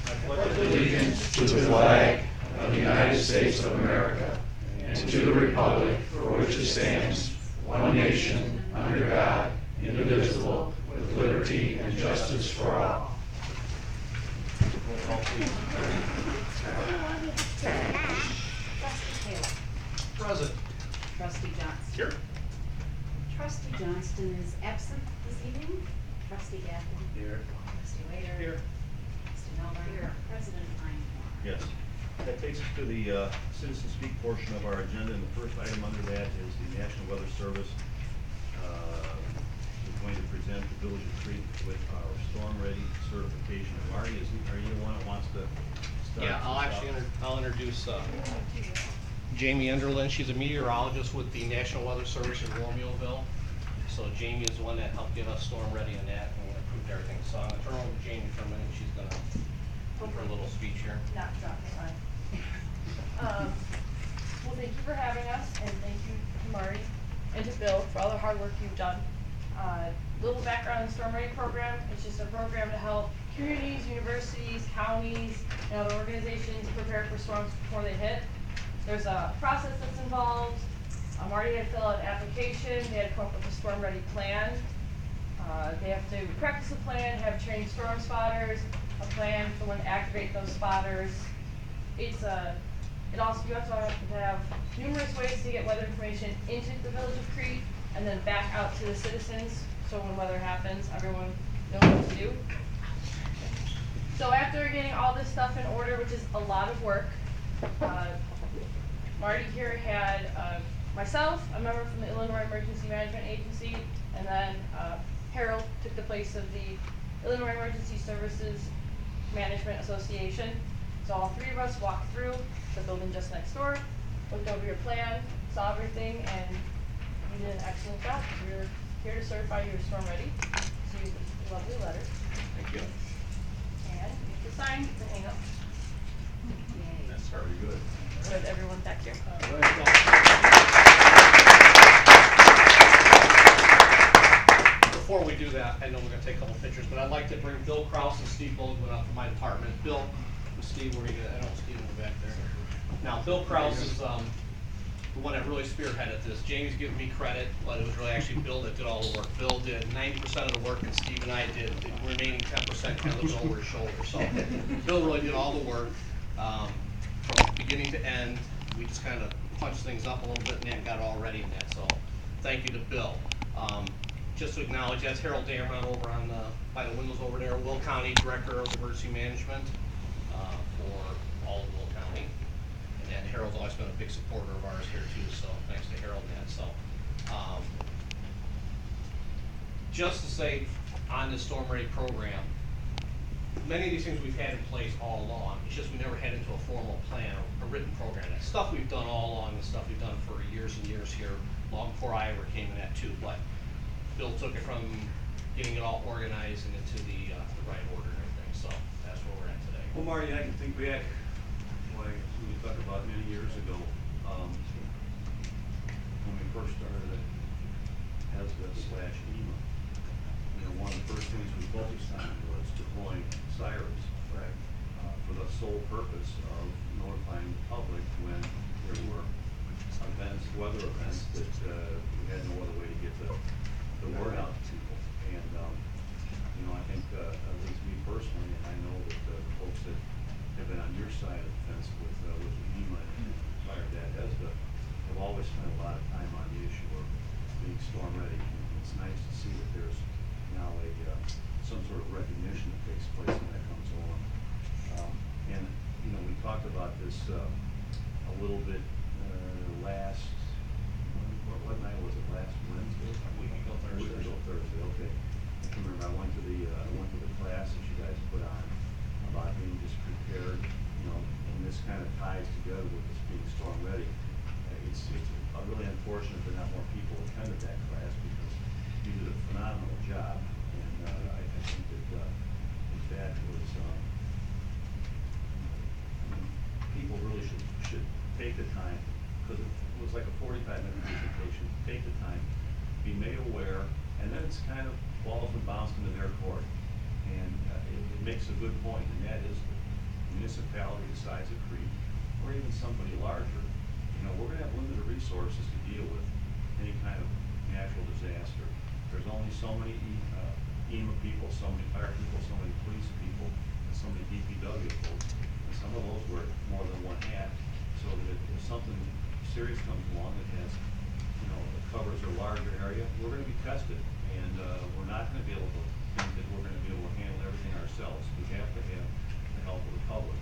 I pledge allegiance to the flag of the United States of America and to the republic for which it stands, one nation, under God, indivisible, with liberty and justice for all. Present. Trustee Johnston. Here. Trustee Johnston is absent this evening. Trustee Gaffney. Here. Trustee Waiter. Here. Trustee Melvin. Here. President Einhorn. Yes. That takes us to the citizen speak portion of our agenda, and the first item under that is the National Weather Service. We're going to present the Village of Crete with our storm ready certification. Marty, are you the one that wants to start? Yeah, I'll introduce Jamie Enderlin. She's a meteorologist with the National Weather Service in Romeoville. So Jamie is the one that helped get us storm ready on that, and we approved everything. So I'm gonna turn over to Jamie for a minute. She's gonna give her a little speech here. Not drop the line. Well, thank you for having us, and thank you to Marty and to Bill for all the hard work you've done. Little background on the Storm Ready program. It's just a program to help communities, universities, counties, and other organizations prepare for storms before they hit. There's a process that's involved. Marty had to fill out an application. They had to come up with a Storm Ready plan. They have to practice the plan, have trained storm spotters, a plan for when to activate those spotters. You also have to have numerous ways to get weather information into the Village of Crete and then back out to the citizens, so when weather happens, everyone knows what to do. So after getting all this stuff in order, which is a lot of work, Marty here had myself, a member from the Illinois Emergency Management Agency, and then Harold took the place of the Illinois Emergency Services Management Association. So all three of us walked through the building just next door, looked over your plan, saw everything, and you did an excellent job. We're here to certify you as storm ready. So you have a lovely letter. Thank you. And you have to sign to hang up That's very good. with everyone back here. Before we do that, I know we're gonna take a couple pictures, but I'd like to bring Bill Kraus and Steve Baldwin up from my department. Bill and Steve, where are you gonna, I know Steve in the back there. Now, Bill Kraus is the one that really spearheaded this. Jamie's giving me credit, but it was really actually Bill that did all the work. Bill did 90% of the work, and Steve and I did the remaining 10% kind of looked over his shoulder. So Bill really did all the work from beginning to end. We just kind of punched things up a little bit and then got it all ready in that. So thank you to Bill. Just to acknowledge, that's Harold Damron over on by the windows over there, Will County Director of Emergency Management for all of Will County. And Harold's always been a big supporter of ours here too, so thanks to Harold and that. So, just to say on this Storm Ready program, many of these things we've had in place all along. It's just we never had into a formal plan or a written program. That stuff we've done all along, the stuff we've done for years and years here, long before I ever came in that too. But Bill took it from getting it all organized and into the right order and everything. So that's where we're at today. Well, Marty, I can think back when we talked about many years ago, when we first started at HESDA/EMA. One of the first things we focused on was deploying sirens, right, for the sole purpose of notifying the public when there were events, weather events, that we had no other way to get the word out to people. And I think at least me personally, and I know that the folks that have been on your side of the fence with EMA and prior to that HESDA have always spent a lot of time on the issue of being storm ready. And it's nice to see that there's now some sort of recognition that takes place when that comes along. And we talked about this a little bit last, what night was it, last Wednesday? A week ago Thursday, okay. I can remember I went to the class that you guys put on about being just prepared, and this kind of ties together with this being storm ready. It's really unfortunate that not more people attended that class because you did a phenomenal job. I think that was people really should take the time, because it was like a 45-minute presentation. Take the time, be made aware, and then it's kind of balls and bounced into their court. And it makes a good point, and that is municipality the size of Crete, or even somebody larger, you know, we're gonna have limited resources to deal with any kind of natural disaster. There's only so many EMA people, so many fire people, so many police people, and so many DPW folks, and some of those wear more than one hat, so that if something serious comes along that has, you know, that covers a larger area, we're gonna be tested, and we're not gonna be able to think that we're gonna be able to handle everything ourselves. We have to have the help of the public,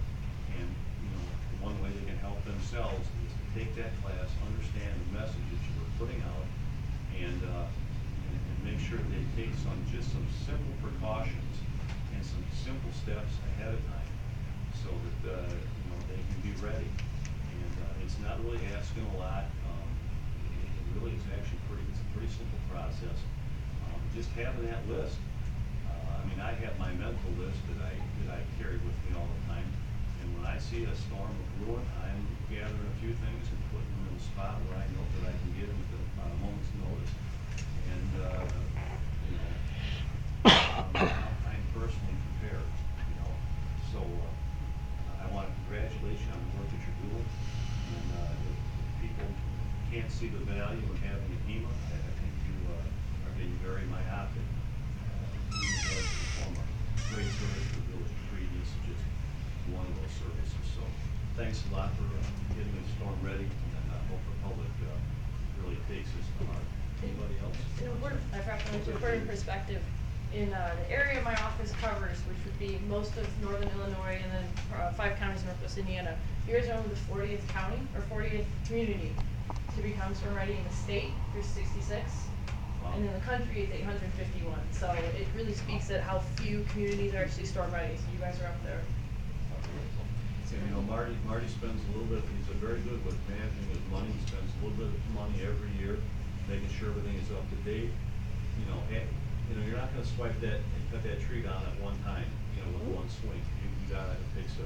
and, you know, the one way they can help themselves is to take that class, understand the message that you were putting out, and make sure they take some simple precautions and some simple steps ahead of time, so that you know, they can be ready. And it's not really asking a lot. It really is actually it's a pretty simple process. Just having that list. I mean, I have my mental list that I carry with me all the time, and when I see a storm of ruin, I'm gathering a few things and putting them in a spot where I know that I can get them at a moment's notice. And you know, I'm personally prepared. You know, so I want to congratulate you on the work that you're doing. And if people can't see the value of having a HEMA, I think you are being very myopic. HEMA does perform a great service for the village of Crete. It's just one of those services. So thanks a lot for getting the storm ready, and I hope the public really takes this to heart. Anybody else? I forgot to mention, for perspective, in the area my office covers, which would be most of northern Illinois and then 5 counties in northwest Indiana, you guys are only the 40th county or 40th community to become storm ready in the state. There's 66, and in the country it's 851. So it really speaks at how few communities are actually storm ready. So you guys are up there. And, you know, Marty spends a little bit. He's very good with managing his money. He spends a little bit of money every year, making sure everything is up to date. You know, you're not going to swipe that and cut that tree down at one time, you know, with one swing. You got to fix a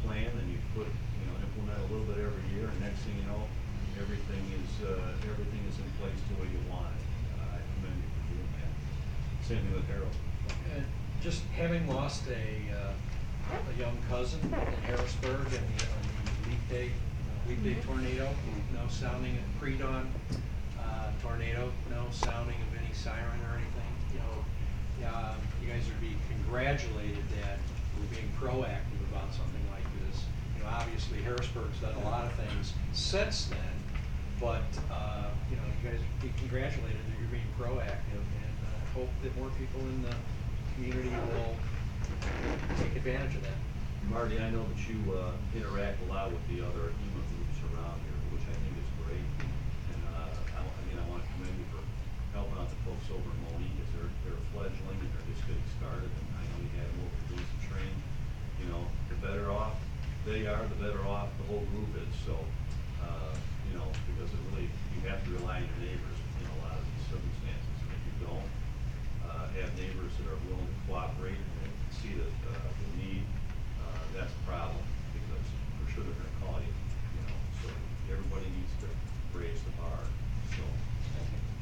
plan, and you implement a little bit every year, and next thing you know, everything is in place the way you want it. I commend you for doing that. Same thing with Harold. Just having lost a young cousin in Harrisburg in the weekday tornado, no sounding of pre-dawn tornado, no sounding of any siren or anything. You guys are being congratulated that we're being proactive about something like this. You know, obviously Harrisburg's done a lot of things since then, but you guys be congratulated that you're being proactive, and hope that more people in the community will take advantage of that. Marty, I know that you interact a lot with the other HEMA groups around here, which I think is great. And I want to commend you for helping out the folks over in Monique, because they're fledgling and they're just getting started. And I know you had them over doing some training. You know, the better off they are, the better off the whole group is. So, because you have to rely on your neighbors in a lot of these circumstances. And if you don't have neighbors that are willing to cooperate and see the need, that's a problem, because for sure they're going to call you. So everybody needs to raise the bar. So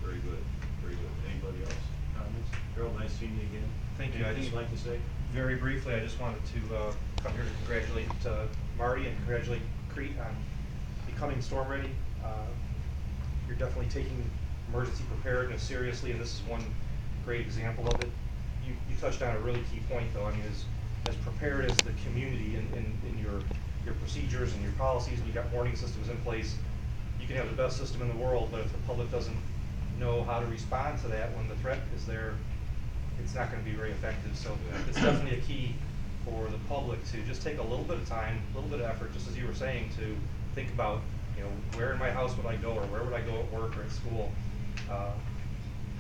very good, very good. Anybody else? Comments? Harold, nice seeing you again. Thank you. Anything you'd like to say? Very briefly, I just wanted to come here to congratulate Marty and congratulate Crete on becoming storm ready. You're definitely taking emergency preparedness seriously, and this is one great example of it. You touched on a really key point, though. I mean, as prepared as the community in your procedures and your policies, and you got warning systems in place, you can have the best system in the world, but if the public doesn't know how to respond to that when the threat is there, it's not going to be very effective. So it's definitely a key for the public to just take a little bit of time, a little bit of effort, just as you were saying, to think about, where in my house would I go, or where would I go at work or at school,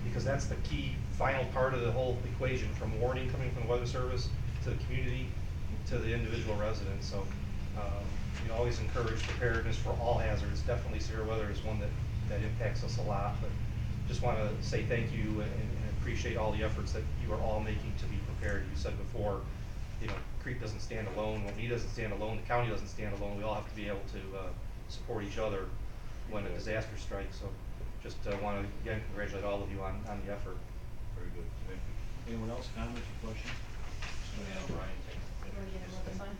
because that's the key final part of the whole equation, from warning coming from the Weather Service to the community to the individual residents. So always encourage preparedness for all hazards. Definitely severe weather is one that impacts us a lot, but just want to say thank you and appreciate all the efforts that you are all making to be prepared. You said before, Crete doesn't stand alone. When he doesn't stand alone, the county doesn't stand alone. We all have to be able to support each other when a disaster strikes. So just want to again congratulate all of you on the effort. Very good. Thank you. Anyone else? Comments or questions? We're gonna get him with this one.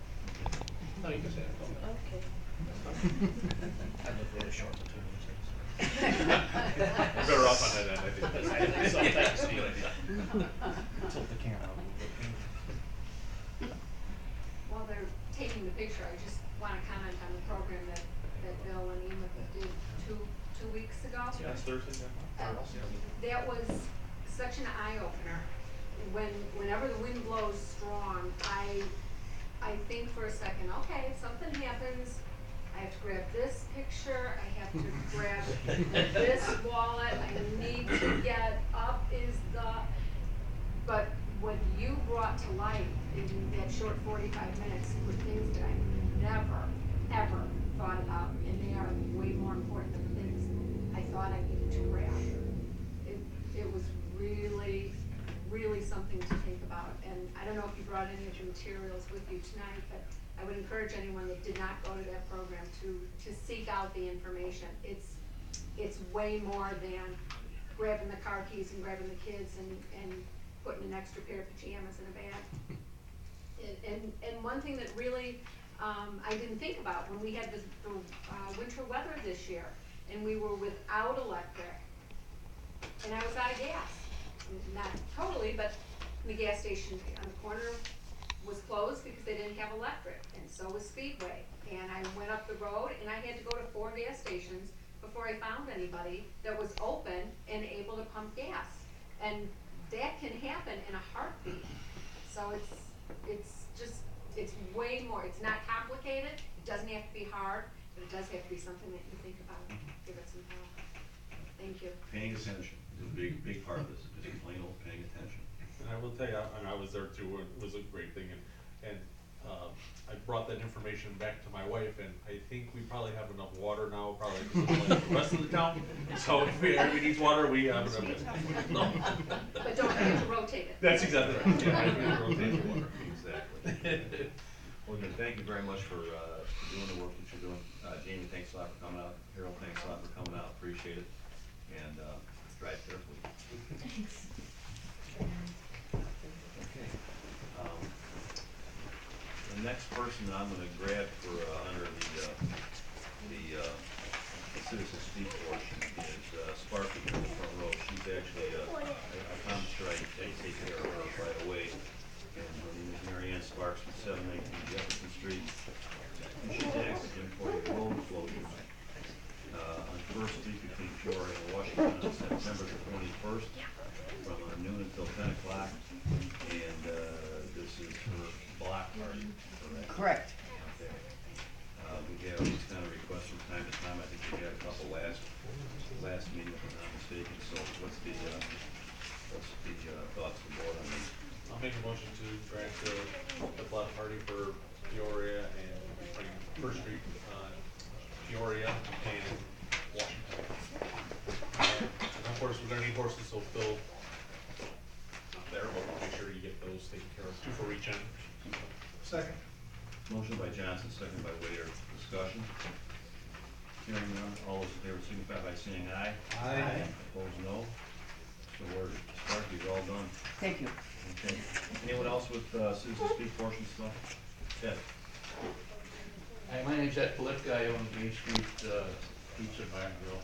picture, I just wanna comment on the program that Bill and Ema did two weeks ago. Yeah, it's Thursday, yeah. That was such an eye-opener. Whenever the wind blows strong, I think for a second, okay, if something happens, I have to grab this picture, I have to grab this wallet, I need to get up but what you brought to light in that short 45 minutes were things that I never, ever thought about, and they are way more important than the things I thought I needed to grab. It was really, really something to think about, and I don't know if you brought any of your materials with you tonight, but I would encourage anyone that did not go to that program to seek out the information. It's way more than grabbing the car keys and grabbing the kids and putting an extra pair of pajamas in a bag. And one thing that really I didn't think about when we had the winter weather this year, and we were without electric, and I was out of gas. Not totally, but the gas station on the corner was closed because they didn't have electric, and so was Speedway. And I went up the road, and I had to go to 4 gas stations before I found anybody that was open and able to pump gas. And that can happen in a heartbeat. So it's way more, it's not complicated, it doesn't have to be hard, but it does have to be something that you think about and give it some thought. Thank you. Paying attention is a big part of this, just plain old paying attention. And I will tell you, and I was there too, it was a great thing, and I brought that information back to my wife, and I think we probably have enough water now, probably like the rest of the town. So if everybody needs water, we have enough. No. But don't forget to rotate it. That's exactly right. Yeah, I can rotate the water. Exactly. Well, good, thank you very much for doing the work that you're doing. Jamie, thanks a lot for coming out. Harold, thanks a lot for coming out, appreciate it. And drive carefully. Thanks. Okay. The next person that I'm gonna grab for under the citizen speak portion is Sparky in the front row. She's actually, I promised her I'd take care of her right away. And her name is Mary Ann Sparks from 719 Jefferson Street. And she's asking for a road closure on First Street between Peoria and Washington on September the 21st from noon until 10 o'clock. And this is her block party. Correct. Okay. We have these kind of requests from time to time. I think we had a couple last meeting, if I'm not mistaken. So what's the thoughts of the board on these? I'll make a motion to grant the block party for Peoria and First Street, Peoria and Washington. And of course, we're gonna need horses, so Phil, not there, but we'll make sure you get those taken care of, 2 for each end. Second. Motion by Johnson, second by Waiter. Discussion. Hearing none, all those in favor signify by saying aye. Aye. Opposed, no. So we're, Sparky, you're all done. Thank you. Okay. Anyone else with citizen speak portion stuff? Ted? Hi, my name's Ed Polipka. I own Main Street Pizza Bar and Grill.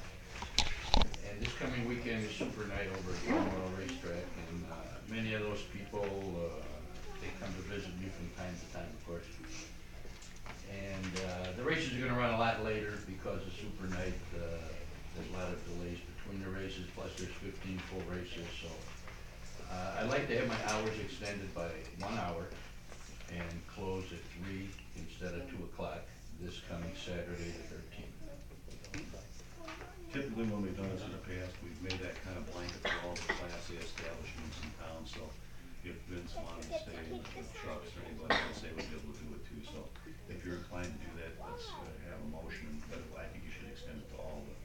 And this coming weekend is Super Night over at Colorado Racetrack, and many of those people, they come to visit me from time to time, of course. And the races are gonna run a lot later because of Super Night. There's a lot of delays between the races, plus there's 15 full races, so. I'd like to have my hours extended by 1 hour and close at 3 instead of 2 o'clock this coming Saturday the 13th. Typically, when we've done this in the past, we've made that kind of blanket for all the Class A establishments in town, so if Vince wanted to stay, or Chuck's or anybody else, they would be able to do it too. So if you're inclined to do that, let's have a motion, but I think you should extend it to all the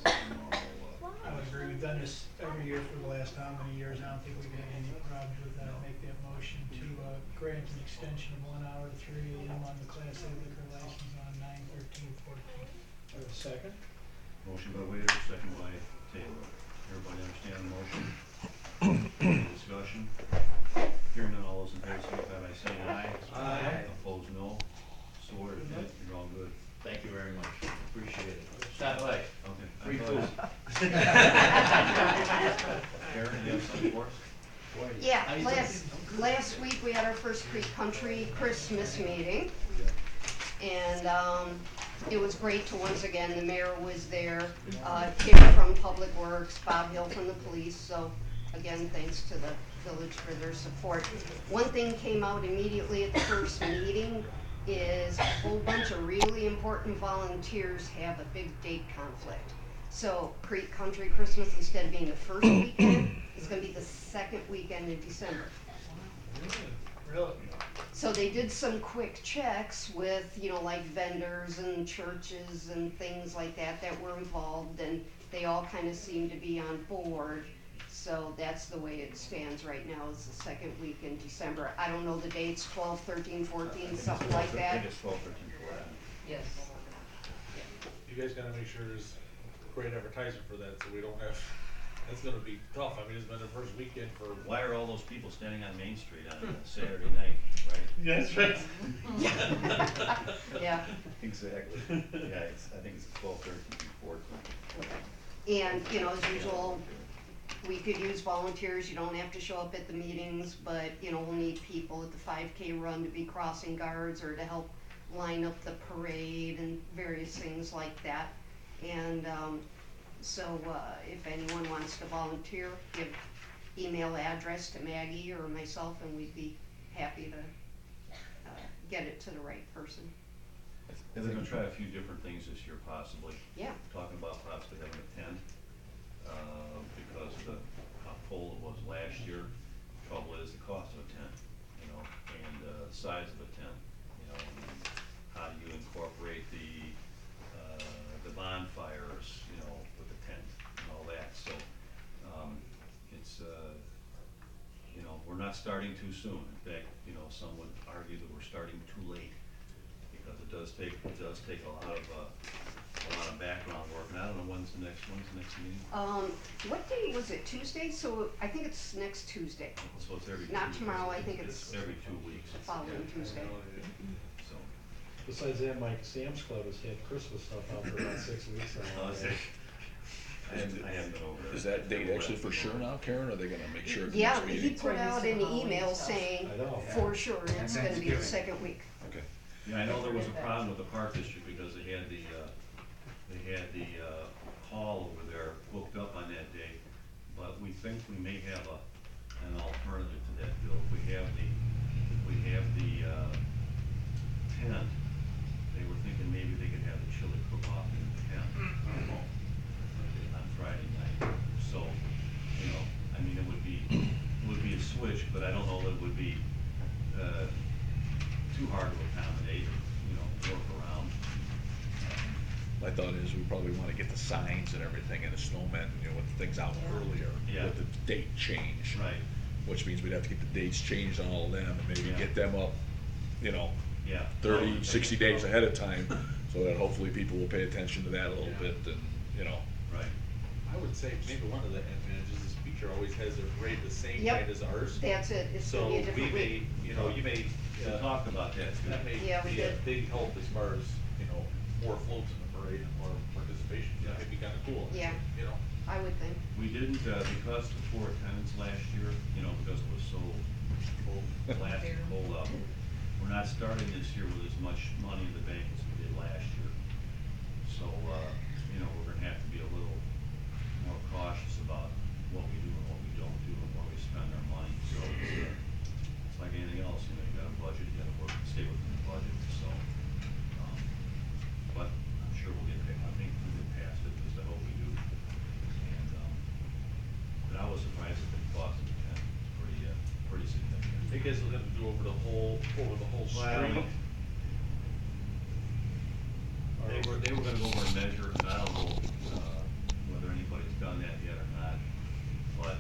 I would agree, we've done this every year for the last how many years, I don't think we've had any problems with that. Make that motion to grant an extension of 1 hour to 3 AM on the Class A liquor license on 9/13/14. Second. Motion by Waiter, second by Taylor. Everybody understand the motion? Any discussion? Hearing none, all those in favor signify by saying aye. Aye. Opposed, no. So ordered. You're all good. Thank you very much. Appreciate it. Stop by. Okay. Free food. Karen, do you have something for us? Yeah, last last week we had our first Crete Country Christmas meeting. And it was great to once again, the mayor was there, Kip from Public Works, Bob Hill from the police, so again, thanks to the village for their support. One thing came out immediately at the first meeting is a whole bunch of really important volunteers have a big date conflict. So Crete Country Christmas, instead of being the first weekend, it's gonna be the second weekend in December. Really? So they did some quick checks with, you know, like vendors and churches and things like that that were involved, and they all kind of seem to be on board. So that's the way it stands right now, is the second week in December. I don't know the dates, 12, 13, 14, something like I that. think it's 12, 13, 14. Yes. You guys gotta make sure there's great advertising for that, so we don't have, that's gonna be tough. I mean, it's been the first weekend for. Why are all those people standing on Main Street on Saturday night, right? That's right. Yeah. Exactly. Yeah, I think it's 12, 13, 14. And, you know, as usual, we could use volunteers, you don't have to show up at the meetings, but, you know, we'll need people at the 5K run to be crossing guards or to help line up the parade and various things like that. And, so, if anyone wants to volunteer, give email address to Maggie or myself, and we'd be happy to, get it to the right person. And they're gonna try a few different things this year possibly. Yeah. Talking about possibly having a tent, because of how full it was last year. Trouble is the cost of a tent, you know, and the size of a tent, you know, and how do you incorporate the bonfires, you know, with the tent and all that, so, it's, you know, we're not starting too soon. In fact, you know, some would argue that we're starting too late, because it does take a lot of background work, and I don't know when's the next meeting? What day was it, Tuesday? So I think it's next Tuesday, So it's every not two- tomorrow, I think it's every 2 weeks. the following Tuesday. So, Besides that, Mike, Sam's Club has had Christmas stuff out for about 6 weeks now. I haven't been over there. Is that date actually for sure now, Karen, or are they gonna make sure? at the Yeah, next he meeting? put out an email saying, I know. for sure, it's gonna be the second week. Okay. Yeah, I know there was a problem with the Park District because they had the hall over there booked up on that day, but we think we may have an alternative to that, Bill. We have the tent. They were thinking maybe they could have the chili cook-off in the tent on Friday night. So, you know, I mean, it would be a switch, but I don't know that it would be too hard to accommodate, you know, work around. My thought is we probably wanna get the signs and everything and the snowmen, you know, with things out earlier. Yeah. With the date change. Right. Which means we'd have to get the dates changed on all of them and maybe Yeah. get them up, you know, Yeah. 30, 60 days ahead of time, so that hopefully people will pay attention to that a little bit and, you know. Right. I would say maybe one of the advantages is Beecher always has their parade the same Yep. night as ours. That's it, it's So gonna be a we different may, week. you know, you may, We talked about that too. that may Yeah, we be a did. big help as far as, you know, more floats in the parade and more participation. Yeah. That may be kinda cool. Yeah. You know? I would think. We didn't, because the poor attendance last year, you know, because it was so cold, cold out. We're not starting this year with as much money in the bank as we did last year. So, you know, we're gonna have to be a little more cautious about what we do and what we don't do and where we spend our money. So it's like anything else, you know, you got a budget, you gotta work, stay within the budget, so. But I'm sure we'll get, I think we'll get past it, because I hope we do. And, but I was surprised at the cost of the tent, it's pretty significant. You guys will have to do over the whole street. They were gonna go over and measure, and I don't know, whether anybody's done that yet or not, but,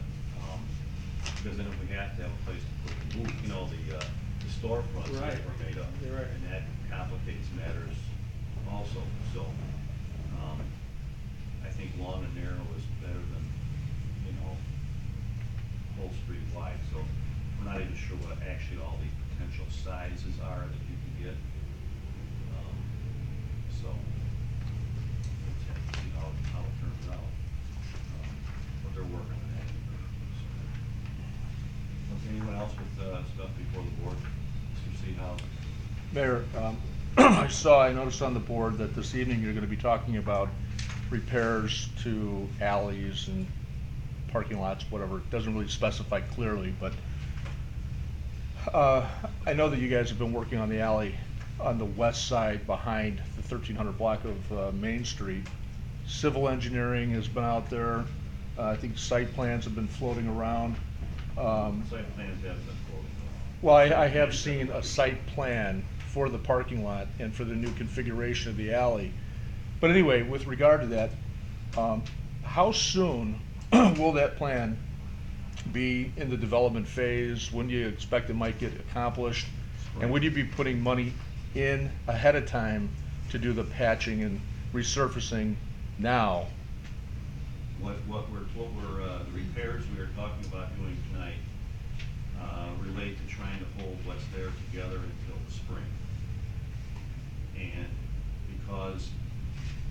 because then if we have to have a place to put the booth, you know, the storefronts that Right. were made up. You're right. And that complicates matters also, so, I think long and narrow is better than, you know, whole street wide, so we're not even sure what actually all the potential sizes are that you can get. So, we'll have to see how it turns out, but they're working on that. So. Was anyone else with, stuff Mayor, I noticed on the board that this evening you're going to be talking about repairs to alleys and parking lots, whatever. It doesn't really specify clearly, but I know that you guys have been working on the alley on the west side behind the 1300 block of Main Street. Civil engineering has been out there. I think site plans have been floating around. Site plans have been floating around. Well, I have seen a site plan for the parking lot and for the new configuration of the alley. But anyway, with regard to that, how soon will that plan be in the development phase? When do you expect it might get accomplished? And would you be putting money in ahead of time to do the patching and resurfacing now? The repairs we are talking about doing tonight relate to trying to hold what's there together until the spring. And because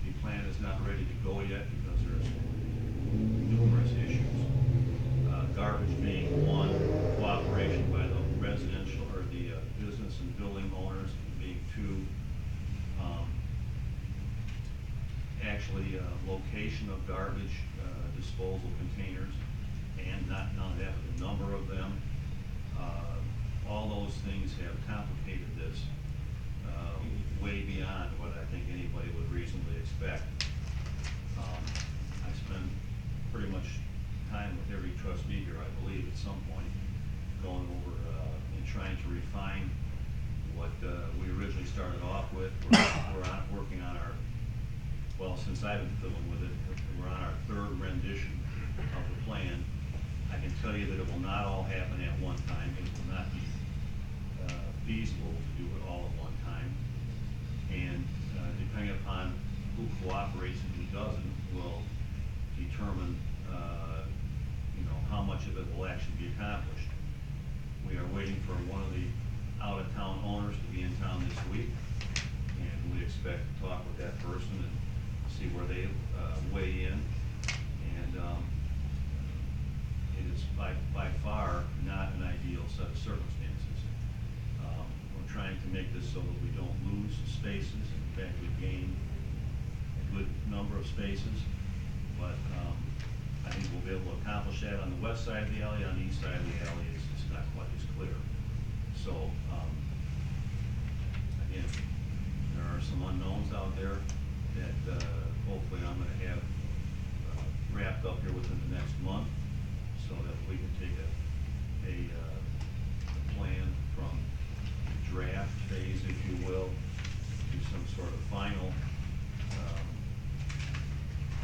the plan is not ready to go yet, because there's numerous issues, garbage being one, cooperation by the residential or the business and building owners being two, actually location of garbage disposal containers, and none of that, but the number of them. All those things have complicated this way beyond what I think anybody would reasonably expect. I spend pretty much time with every trustee here, I believe, at some point, going over and trying to refine what we originally started off with. We're working on our, well, since I've been fiddling with it, we're on our third rendition of the plan. I can tell you that it will not all happen at one time. It will not be feasible to do it all at one time. And depending upon who cooperates and who doesn't will determine how much of it will actually be accomplished. We are waiting for one of the out-of-town owners to be in town this week, and we expect to talk with that person and see where they weigh in. And it is by far not an ideal set of circumstances. We're trying to make this so that we don't lose spaces. In fact, we gain a good number of spaces, but I think we'll be able to accomplish that on the west side of the alley. On the east side of the alley, it's not quite as clear. So, again, there are some unknowns out there that hopefully I'm going to have wrapped up here within the next month, so that we can take a plan from the draft phase, if you will, to some sort of final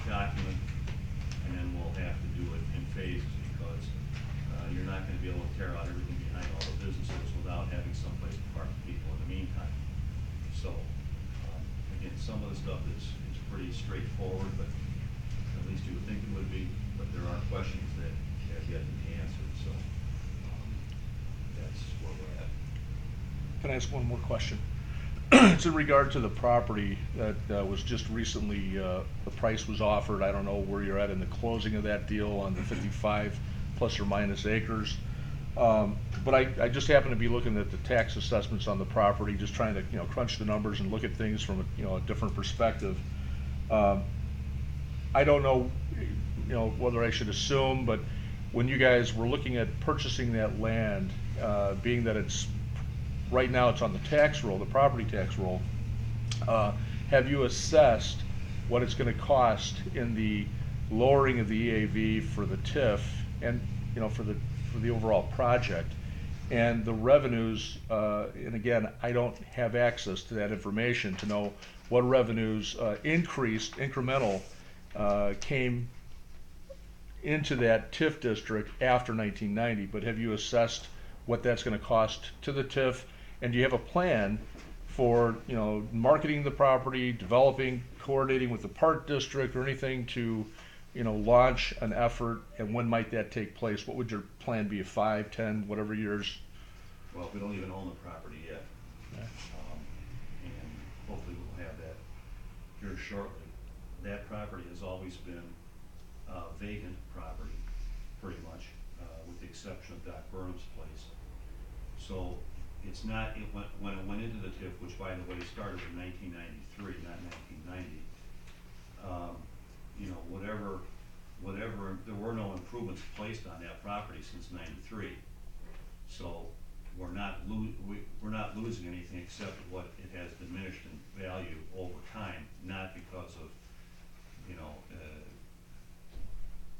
document, and then we'll have to do it in phases, because you're not going to be able to tear out everything behind all the businesses without having someplace to park people in the meantime. So, again, some of the stuff is pretty straightforward, but at least you would think it would be, but there are questions that have yet to be answered, so that's where we're at. Can I ask one more question? It's in regard to the property that was just recently, the price was offered. I don't know where you're at in the closing of that deal on the 55 plus or minus acres. But I just happen to be looking at the tax assessments on the property, just trying to crunch the numbers and look at things from a different perspective. I don't know whether I should assume, but when you guys were looking at purchasing that land, being that it's right now it's on the tax roll, the property tax roll, have you assessed what it's going to cost in the lowering of the EAV for the TIF and for the overall project, and the revenues? And again, I don't have access to that information to know what revenues incremental came into that TIF district after 1990. But have you assessed what that's going to cost to the TIF? And do you have a plan for marketing the property, developing, coordinating with the park district, or anything to launch an effort? And when might that take place? What would your plan be? 5, 10, whatever years? Well, we don't even own the property yet. Okay. And hopefully we'll have that here shortly. That property has always been vacant property, pretty much, with the exception of Doc Burnham's place. So it's not, when it went into the TIF, which by the way started in 1993, not 1990, you know, whatever, there were no improvements placed on that property since '93. So we're not losing anything except what it has diminished in value over time, not because of, you know,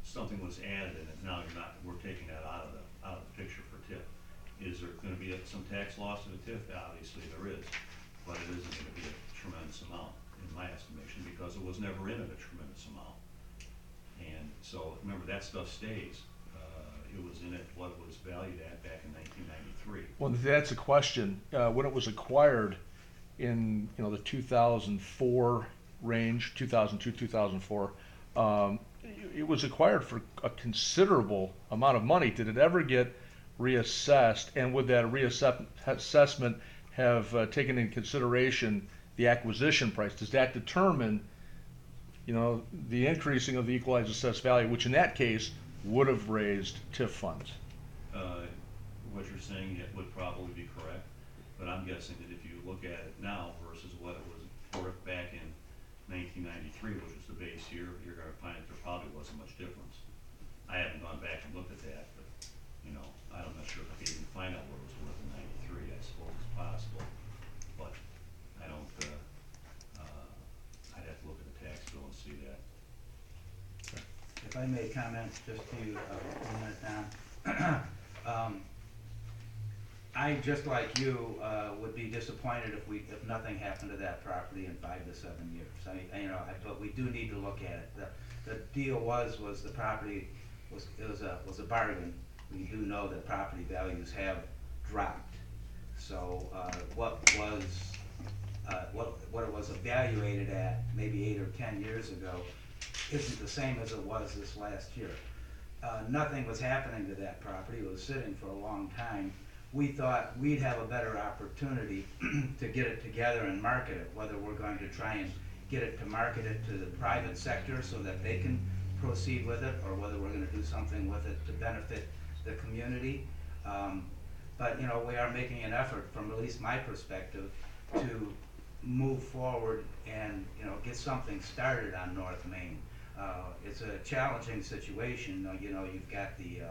something was added and now we're taking that out of the picture for TIF. Is there gonna be some tax loss to the TIF? Obviously there is, but it isn't gonna be a tremendous amount in my estimation because it was never in at a tremendous amount. And so remember, that stuff stays. It was in at what it was valued at back in 1993. Well, that's a question. When it was acquired in, you know, the 2004 range, 2002, 2004, it was acquired for a considerable amount of money. Did it ever get reassessed? And would that reassessment have taken into consideration the acquisition price? Does that determine, you know, the increasing of the equalized assessed value, which in that case would have raised TIF funds? What you're saying, it would probably be correct, but I'm guessing that if you look at it now versus what it was worth back in 1993, which was the base year, you're going to find that there probably wasn't much difference. I haven't gone back and looked at that, but you know, I'm not sure if I could even find out what it was worth in '93. I suppose it's possible, but I don't. I'd have to look at the tax bill and see that. If I may comment just to you a minute, Don. I, just like you, would be disappointed if nothing happened to that property in 5 to 7 years. But we do need to look at it. The deal was the property was a bargain. We do know that property values have dropped. So what it was evaluated at maybe 8 or 10 years ago isn't the same as it was this last year. Nothing was happening to that property. It was sitting for a long time. We thought we'd have a better opportunity to get it together and market it, whether we're going to try and get it to market it to the private sector so that they can proceed with it, or whether we're going to do something with it to benefit the community. But you know, we are making an effort, from at least my perspective, to move forward and, you know, get something started on North Main. It's a challenging situation. You know, you've got the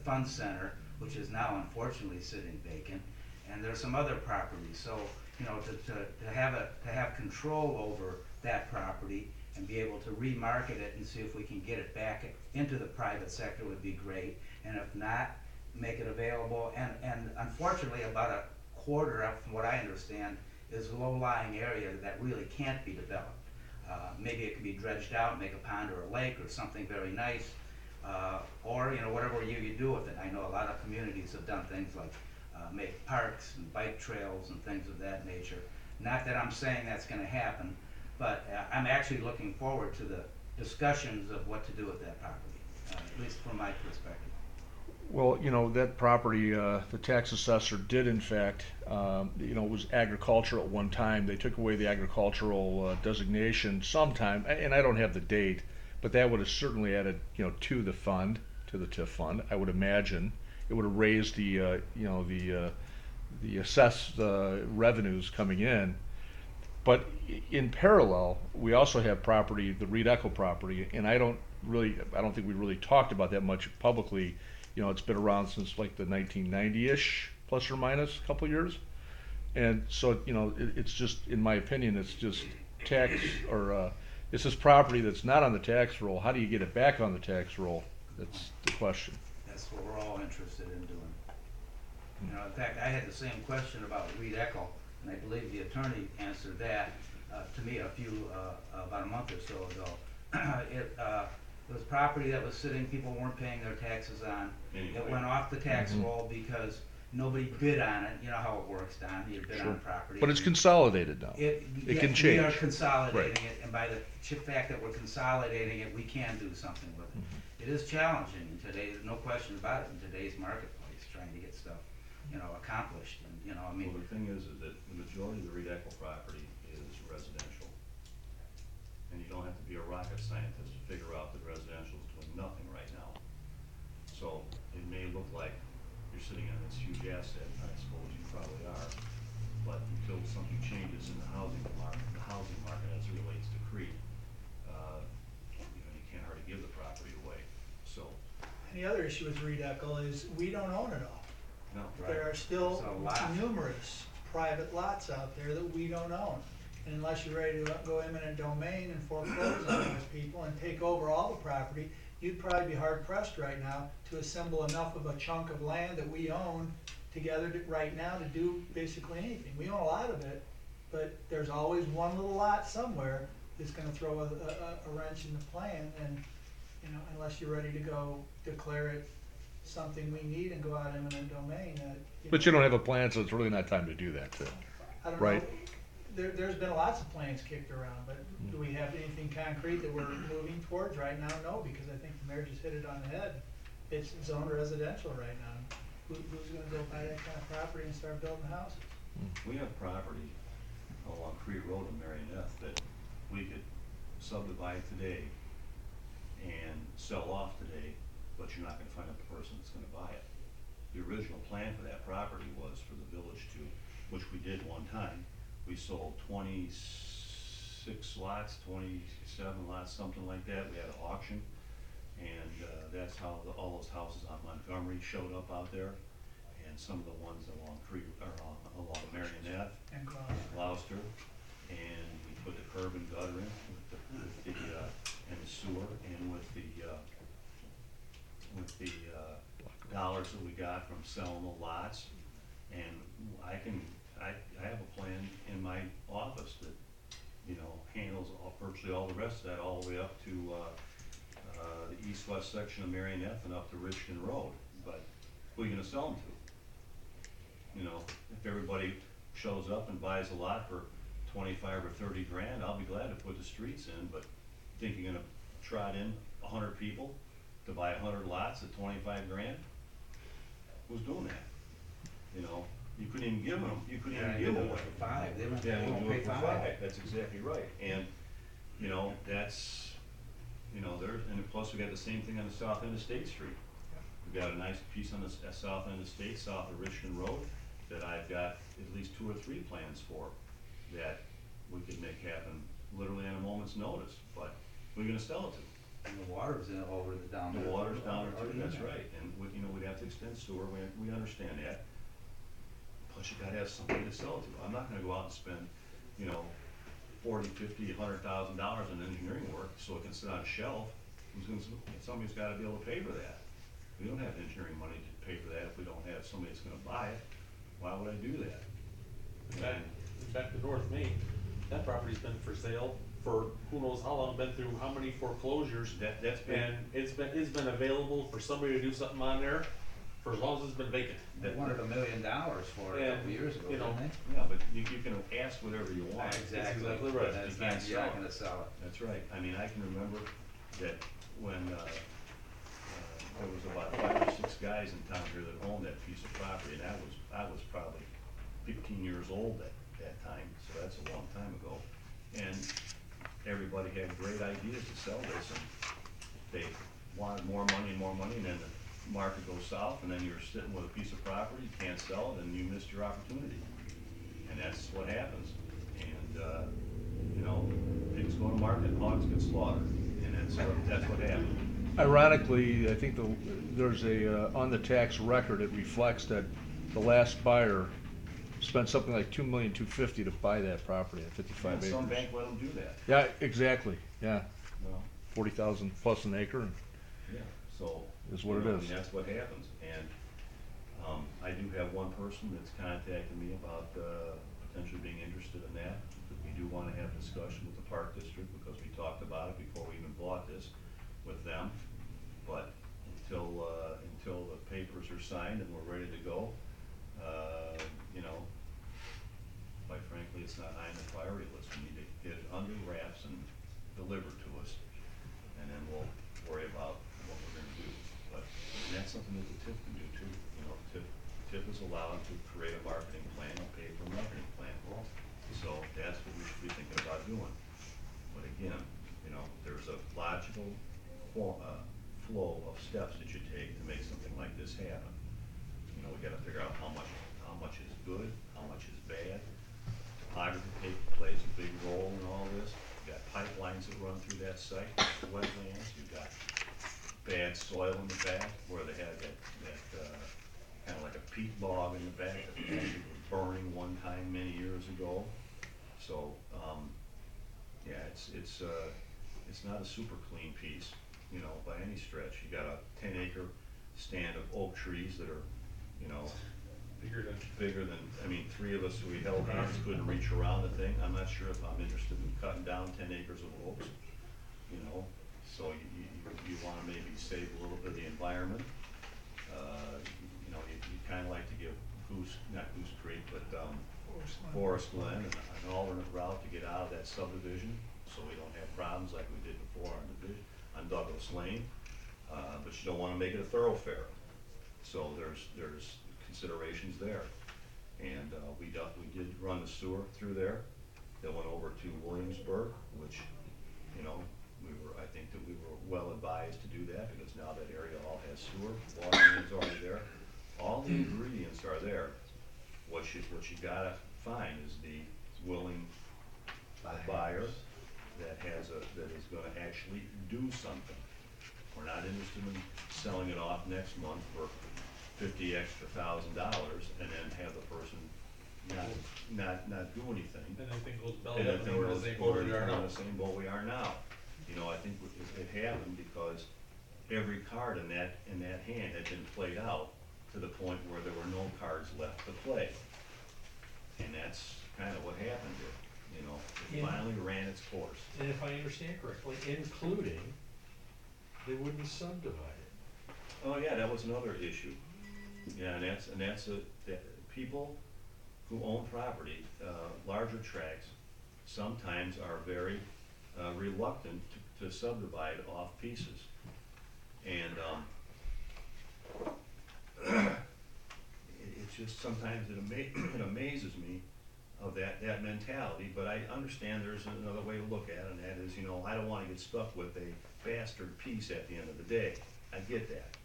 Fun Center, which is now unfortunately sitting vacant, and there's some other properties. So, you know, to have control over that property and be able to remarket it and see if we can get it back into the private sector would be great. And if not, make it available. And unfortunately, about a quarter of, from what I understand, is a low-lying area that really can't be developed. Maybe it could be dredged out, make a pond or a lake or something very nice, or, you know, whatever you do with it. I know a lot of communities have done things like make parks and bike trails and things of that nature. Not that I'm saying that's going to happen, but I'm actually looking forward to the discussions of what to do with that property, at least from my perspective. Well, you know, that property, the tax assessor did in fact, you know, it was agricultural at one time. They took away the agricultural designation sometime, and I don't have the date, but that would have certainly added, you know, to the fund, to the TIF fund, I would imagine. It would have raised the, you know, the assessed revenues coming in. But in parallel, we also have property, the Reed-Ekal property, and I don't think we really talked about that much publicly. You know, it's been around since like the 1990-ish, plus or minus a couple of years. And so, you know, it's just, in my opinion, it's just tax, or it's this property that's not on the tax roll. How do you get it back on the tax roll? That's the question. That's what we're all interested in doing. You know, in fact, I had the same question about Reed-Ekal, and I believe the attorney answered that to me about a month or so ago. It was property that was sitting, people weren't paying their taxes on. Anyway. It went off the tax roll because nobody bid on it. You know how it works, Don. You bid on property. But it's consolidated now. It can change. We are consolidating Right. it, and by the fact that we're consolidating it, we can do something with it. It is challenging in today's, no question about it, in today's marketplace, trying to get stuff, you know, accomplished. And, you know, I mean. Well, the thing is that the majority of the Reed-Ekal property is residential. And you don't have to be a rocket scientist to figure out that residential is doing nothing right now. So it may look like you're sitting on this huge asset, I suppose which you probably are, but until something changes in the housing market as it relates to Crete, you can't hardly give the property away, so. And the other issue with Reed-Ekal is we don't own it all. No. There are still There's a lot. numerous private lots out there that we don't own. And unless you're ready to go eminent domain and foreclose on those people and take over all the property, you'd probably be hard pressed right now to assemble enough of a chunk of land that we own together right now to do basically anything. We own a lot of it, but there's always one little lot somewhere that's gonna throw a wrench in the plan, and, you know, unless you're ready to go declare it something we need and go out eminent domain, But you don't have a plan, so it's really not time to do that, too. I don't right. know. There's been lots of plans kicked around, but do we have anything concrete that we're moving towards right now? No, because I think the mayor just hit it on the head. It's zoned residential right now. Who's gonna go buy that kind of property and start building houses? We have property along Crete Road in Marionette that we could subdivide today and sell off today, but you're not gonna find a person that's gonna buy it. The original plan for that property was for the village to, which we did one time, we sold 26 lots, 27 lots, something like that. We had an auction, and that's how all those houses on Montgomery showed up out there, and some of the ones along Crete, or along Marionette, And Gloucester, and we put the curb and gutter in with the and the sewer, and with the dollars that we got from selling the lots, and I have a plan in my office that, you know, handles virtually all the rest of that, all the way up to the east-west section of Marionette and up to Richmond Road. But who are you gonna sell them to? You know, if everybody shows up and buys a lot for 25 or 30 grand, I'll be glad to put the streets in, but think you're gonna trot in 100 people to buy 100 lots at 25 grand? Who's doing that? You know, you couldn't even give them, you couldn't even give them away. For $5, they won't Do pay it for $5. five, that's exactly right, and, you know, that's, you know, and plus we got the same thing on the south end of State Street. We got a nice piece on the south end of State, south of Richmond Road, that I've got at least 2 or 3 plans for, that we could make happen literally on a moment's notice, but who are you gonna sell it to? And the water's over down The there. water's down there too, that's right, and you know, we'd have to extend sewer, we understand that. Plus you gotta have somebody to sell it to. I'm not gonna go out and spend, you know, $40,000, $50,000, $100,000 on engineering work so it can sit on a shelf. Somebody's gotta be able to pay for that. We don't have engineering money to pay for that if we don't have somebody that's gonna buy it. Why would I do that? Back to North Main, that property's been for sale for who knows how long, been through how many foreclosures. That's been. And it's been available for somebody to do something on there for as long as it's been vacant. They wanted $1 million for it a couple years ago, you know, didn't Yeah, but you can ask whatever you want. they? That's exactly But right. you That's can't not, you're sell not it. gonna sell it. That's right. I mean, I can remember that when there was about 5 or 6 guys in town here that owned that piece of property, and I was probably 15 years old at that time, so that's a long time ago. And everybody had great ideas to sell this, and they wanted more money, and then the market goes south, and then you're sitting with a piece of property, you can't sell it, and you missed your opportunity. And that's what happens. And, you know, pigs go to market, hogs get slaughtered, and that's what happens. Ironically, I think there's a, on the tax record, it reflects that the last buyer spent something like $2,250,000 to buy that property at 55 acres. Some bank let them do that. Yeah, exactly, yeah. Well, 40,000 plus an acre, and yeah, so. Is what it I is. mean, that's what happens, and, I do have one person that's contacted me about, potentially being interested in that. We do wanna have discussion with the Park District, because we talked about it before we even bought this with them. But until the papers are signed and we're ready to go, you know, quite frankly, it's not high on the priority list. We need to get it under wraps and delivered to us, and then we'll worry about what we're gonna do. But that's something that the TIF can do too. You know, TIF is allowed to create a marketing plan and pay for a marketing plan. So that's what we should be thinking about doing. But again, you know, there's a logical flow of steps that you take to make something like this happen. You know, we gotta figure out how much is soil in the back, where they had that kinda like a peat bog in the back that actually was burning one time many years ago. So, yeah, it's not a super clean piece, you know, by any stretch. You got a 10-acre stand of oak trees that are, you know, bigger than, I mean, 3 of us, we held hands, couldn't reach around the thing. I'm not sure if I'm interested in cutting down 10 acres of oaks, you know, so you wanna maybe save a little bit of the environment. You know, you kinda like to give not Goose Creek, but, Forest Glen, an alternate route to get out of that subdivision, so we don't have problems like we did before on Douglas Lane. But you don't wanna make it a thoroughfare. So there's considerations there. And, we did run the sewer through there. That went over to Williamsburg, which, you know, I think that we were well advised to do that, because now that area all has sewer, water mains already there. All the ingredients are there. What you gotta find is the willing buyer that is gonna actually do something. We're not interested in selling it off next month for $50,000 extra and then have the person not do anything. And I think goes belly And up then and we're in the same boat we are now. the same boat we are now. You know, I think it happened because every card in that hand had been played out to the point where there were no cards left to play. And that's kind of what happened here, you know, it finally ran its course. And if I understand correctly, including, they wouldn't subdivide it. Oh, yeah, that was another issue. Yeah, and that's people who own property, larger tracts, sometimes are very reluctant to subdivide off pieces. And, it's just sometimes it amazes me of that mentality, but I understand there's another way to look at it, and that is, you know, I don't wanna get stuck with a bastard piece at the end of the day. I get that.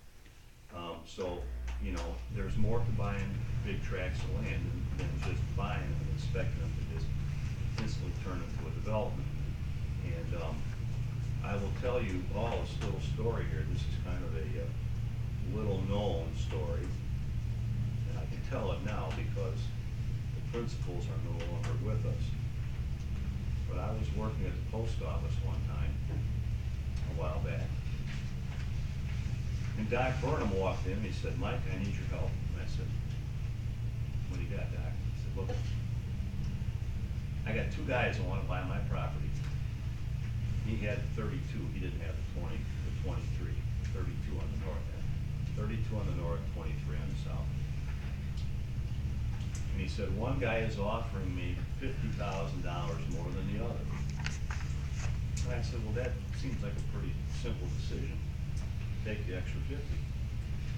So, you know, there's more to buying big tracts of land than just buying them and expecting them to just instantly turn into a development. And, I will tell you all this little story here. This is kind of a little known story. And I can tell it now because the principals are no longer with us. But I was working at the post office one time, a while back. And Doc Burnham walked in and he said, "Mike, I need your help." And I said, "What do you got, Doc?" He said, "Look, I got 2 guys that want to buy my property." He had 32, he didn't have the 23, 32 on the north end. 32 on the north, 23 on the south. And he said, "One guy is offering me $50,000 more than the other." And I said, "Well, that seems like a pretty simple decision. Take the extra 50.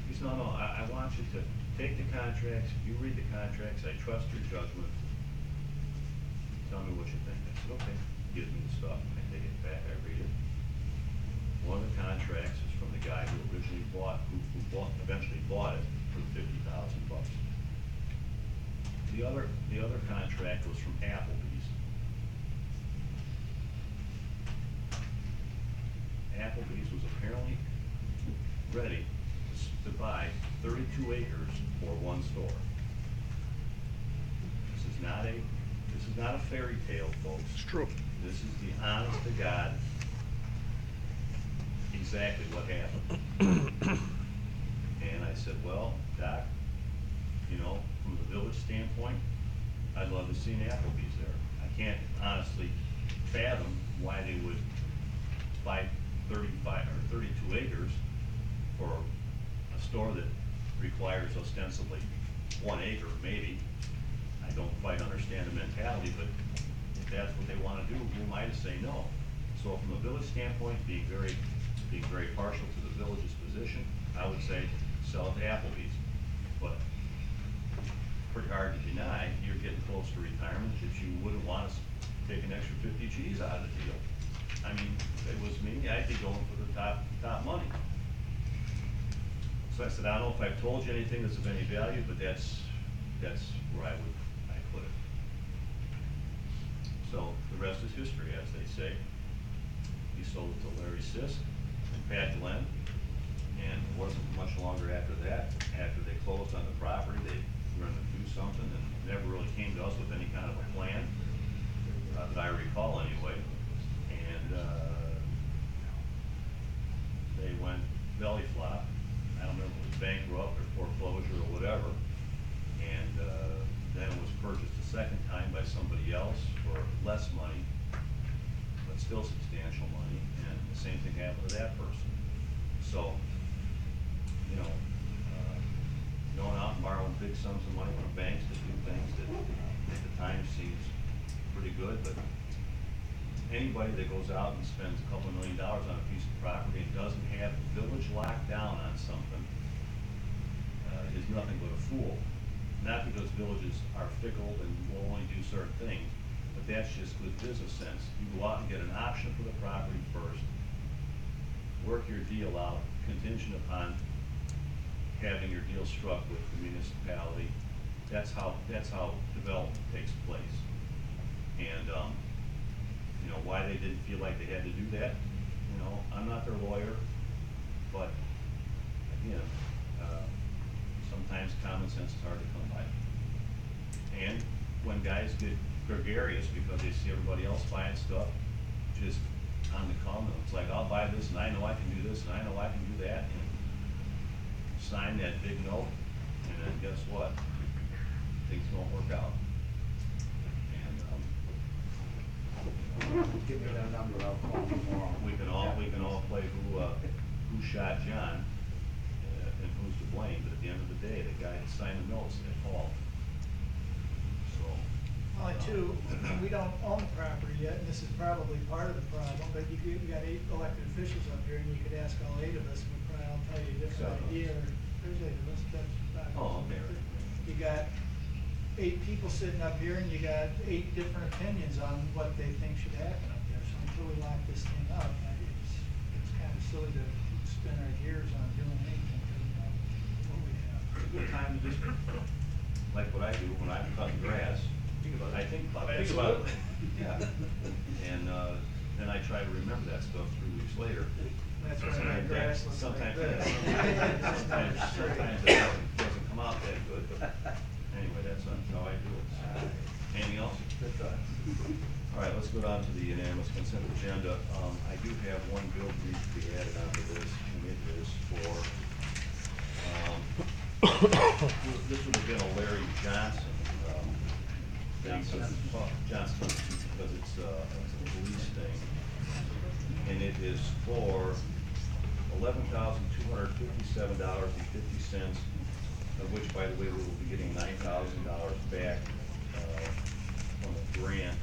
He said, "No, I want you to take the contracts, you read the contracts, I trust your judgment. Tell me what you think." I said, "Okay." He gives me the stuff, I take it back, I read it. One of the contracts is from the guy who originally eventually bought it for $50,000. The other contract was from Applebee's. Applebee's was apparently ready to buy 32 acres for one store. This is not a fairy tale, folks. It's true. This is the honest to God, exactly what happened. And I said, "Well, Doc, you know, from the village standpoint, I'd love to see an Applebee's there. I can't honestly fathom why they would buy 35 or 32 acres for a store that requires ostensibly 1 acre, maybe. I don't quite understand the mentality, but if that's what they want to do, who am I to say no?" So from a village standpoint, being very partial to the village's position, I would say sell it to Applebee's. But pretty hard to deny, you're getting close to retirement, that you wouldn't want to take an extra 50 G's out of the deal. I mean, if it was me, I'd be going for the top money. So I said, "I don't know if I've told you anything that's of any value, but that's where I put it." So the rest is history, as they say. He sold it to Larry Sisk and Pat Glenn. And it wasn't much longer after that, after they closed on the property, they were gonna do something and never really came to us with any kind of a plan, that I recall anyway. And, they went belly flop. I don't remember if it was bankrupt or foreclosure or whatever. And, then it was purchased a second time by somebody else for less money, but still substantial money, and the same thing happened to that person. So, you know, going out and borrowing big sums of money from banks to do things that at the time seems pretty good, but anybody that goes out and spends a couple $1 million on a piece of property and doesn't have the village locked down on something, is nothing but a fool. Not because villages are fickle and will only do certain things, but that's just good business sense. You go out and get an option for the property first, work your deal out contingent upon having your deal struck with the municipality. That's how development takes place. And, you know, why they didn't feel like they had to do that, you know, I'm not their lawyer, but again, sometimes common sense is hard to come by. And when guys get gregarious because they see everybody else buying stuff, just on the come, it's like, I'll buy this and I know I can do this and I know I can do that, and sign that big note, and then guess what? Things won't work out. And, Give me that number, I'll call you tomorrow. we can all play who shot John, and who's to blame, but at the end of the day, the guy that signed the notes, they fall. So. Well, and two, we don't own the property yet, and this is probably part of the problem, but you got 8 elected officials up here, and you could ask all 8 of us, and we'd probably all tell you a different idea, or there's 8 of us, that's. Oh, okay. You got 8 people sitting up here, and you got 8 different opinions on what they think should happen up there, so until we lock this thing up, it's kind of silly to spin our gears on doing anything, because we know what we have. It's a good time to just, like what I do when I'm cutting grass, I think about it. Yeah. And, then I try to remember that stuff 3 weeks later. That's when my grass looks like Sometimes this. sometimes it doesn't come out that good, but anyway, that's how I do it. Anything else? All right, let's go down to the unanimous consent agenda. I do have one bill that needs to be added onto this, and it is for, this would have been a Larry Johnson, Johnson, because it's a police thing. And it is for $11,257.50, of which, by the way, we will be getting $9,000 back from a grant.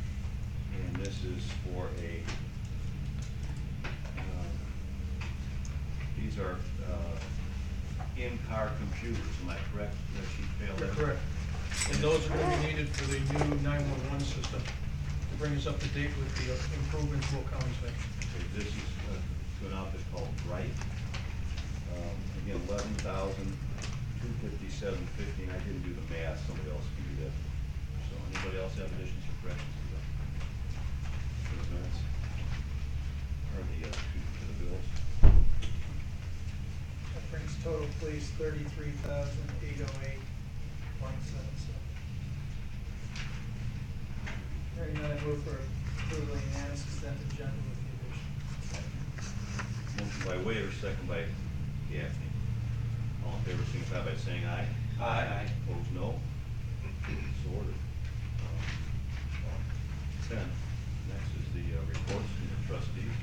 And this is for these are in-car computers, am I correct, Chief Bachert? Correct. And those are gonna be needed for the new 911 system to bring us up to date with the improvements Will County's making. Okay, this is to an outfit called Bright. Again, $11,257.50. I didn't do the math, somebody else can do that. So anybody else have additions or corrections to the minutes? Or the, to the bills? That brings total please $33,808.77. Hearing none, I move for approval of the unanimous consent agenda with the addition. Motion by Waiter, second by Gaffney. All in favor, signify by saying aye. Aye. Opposed, no. So ordered. 10. Next is the reports from the trustees.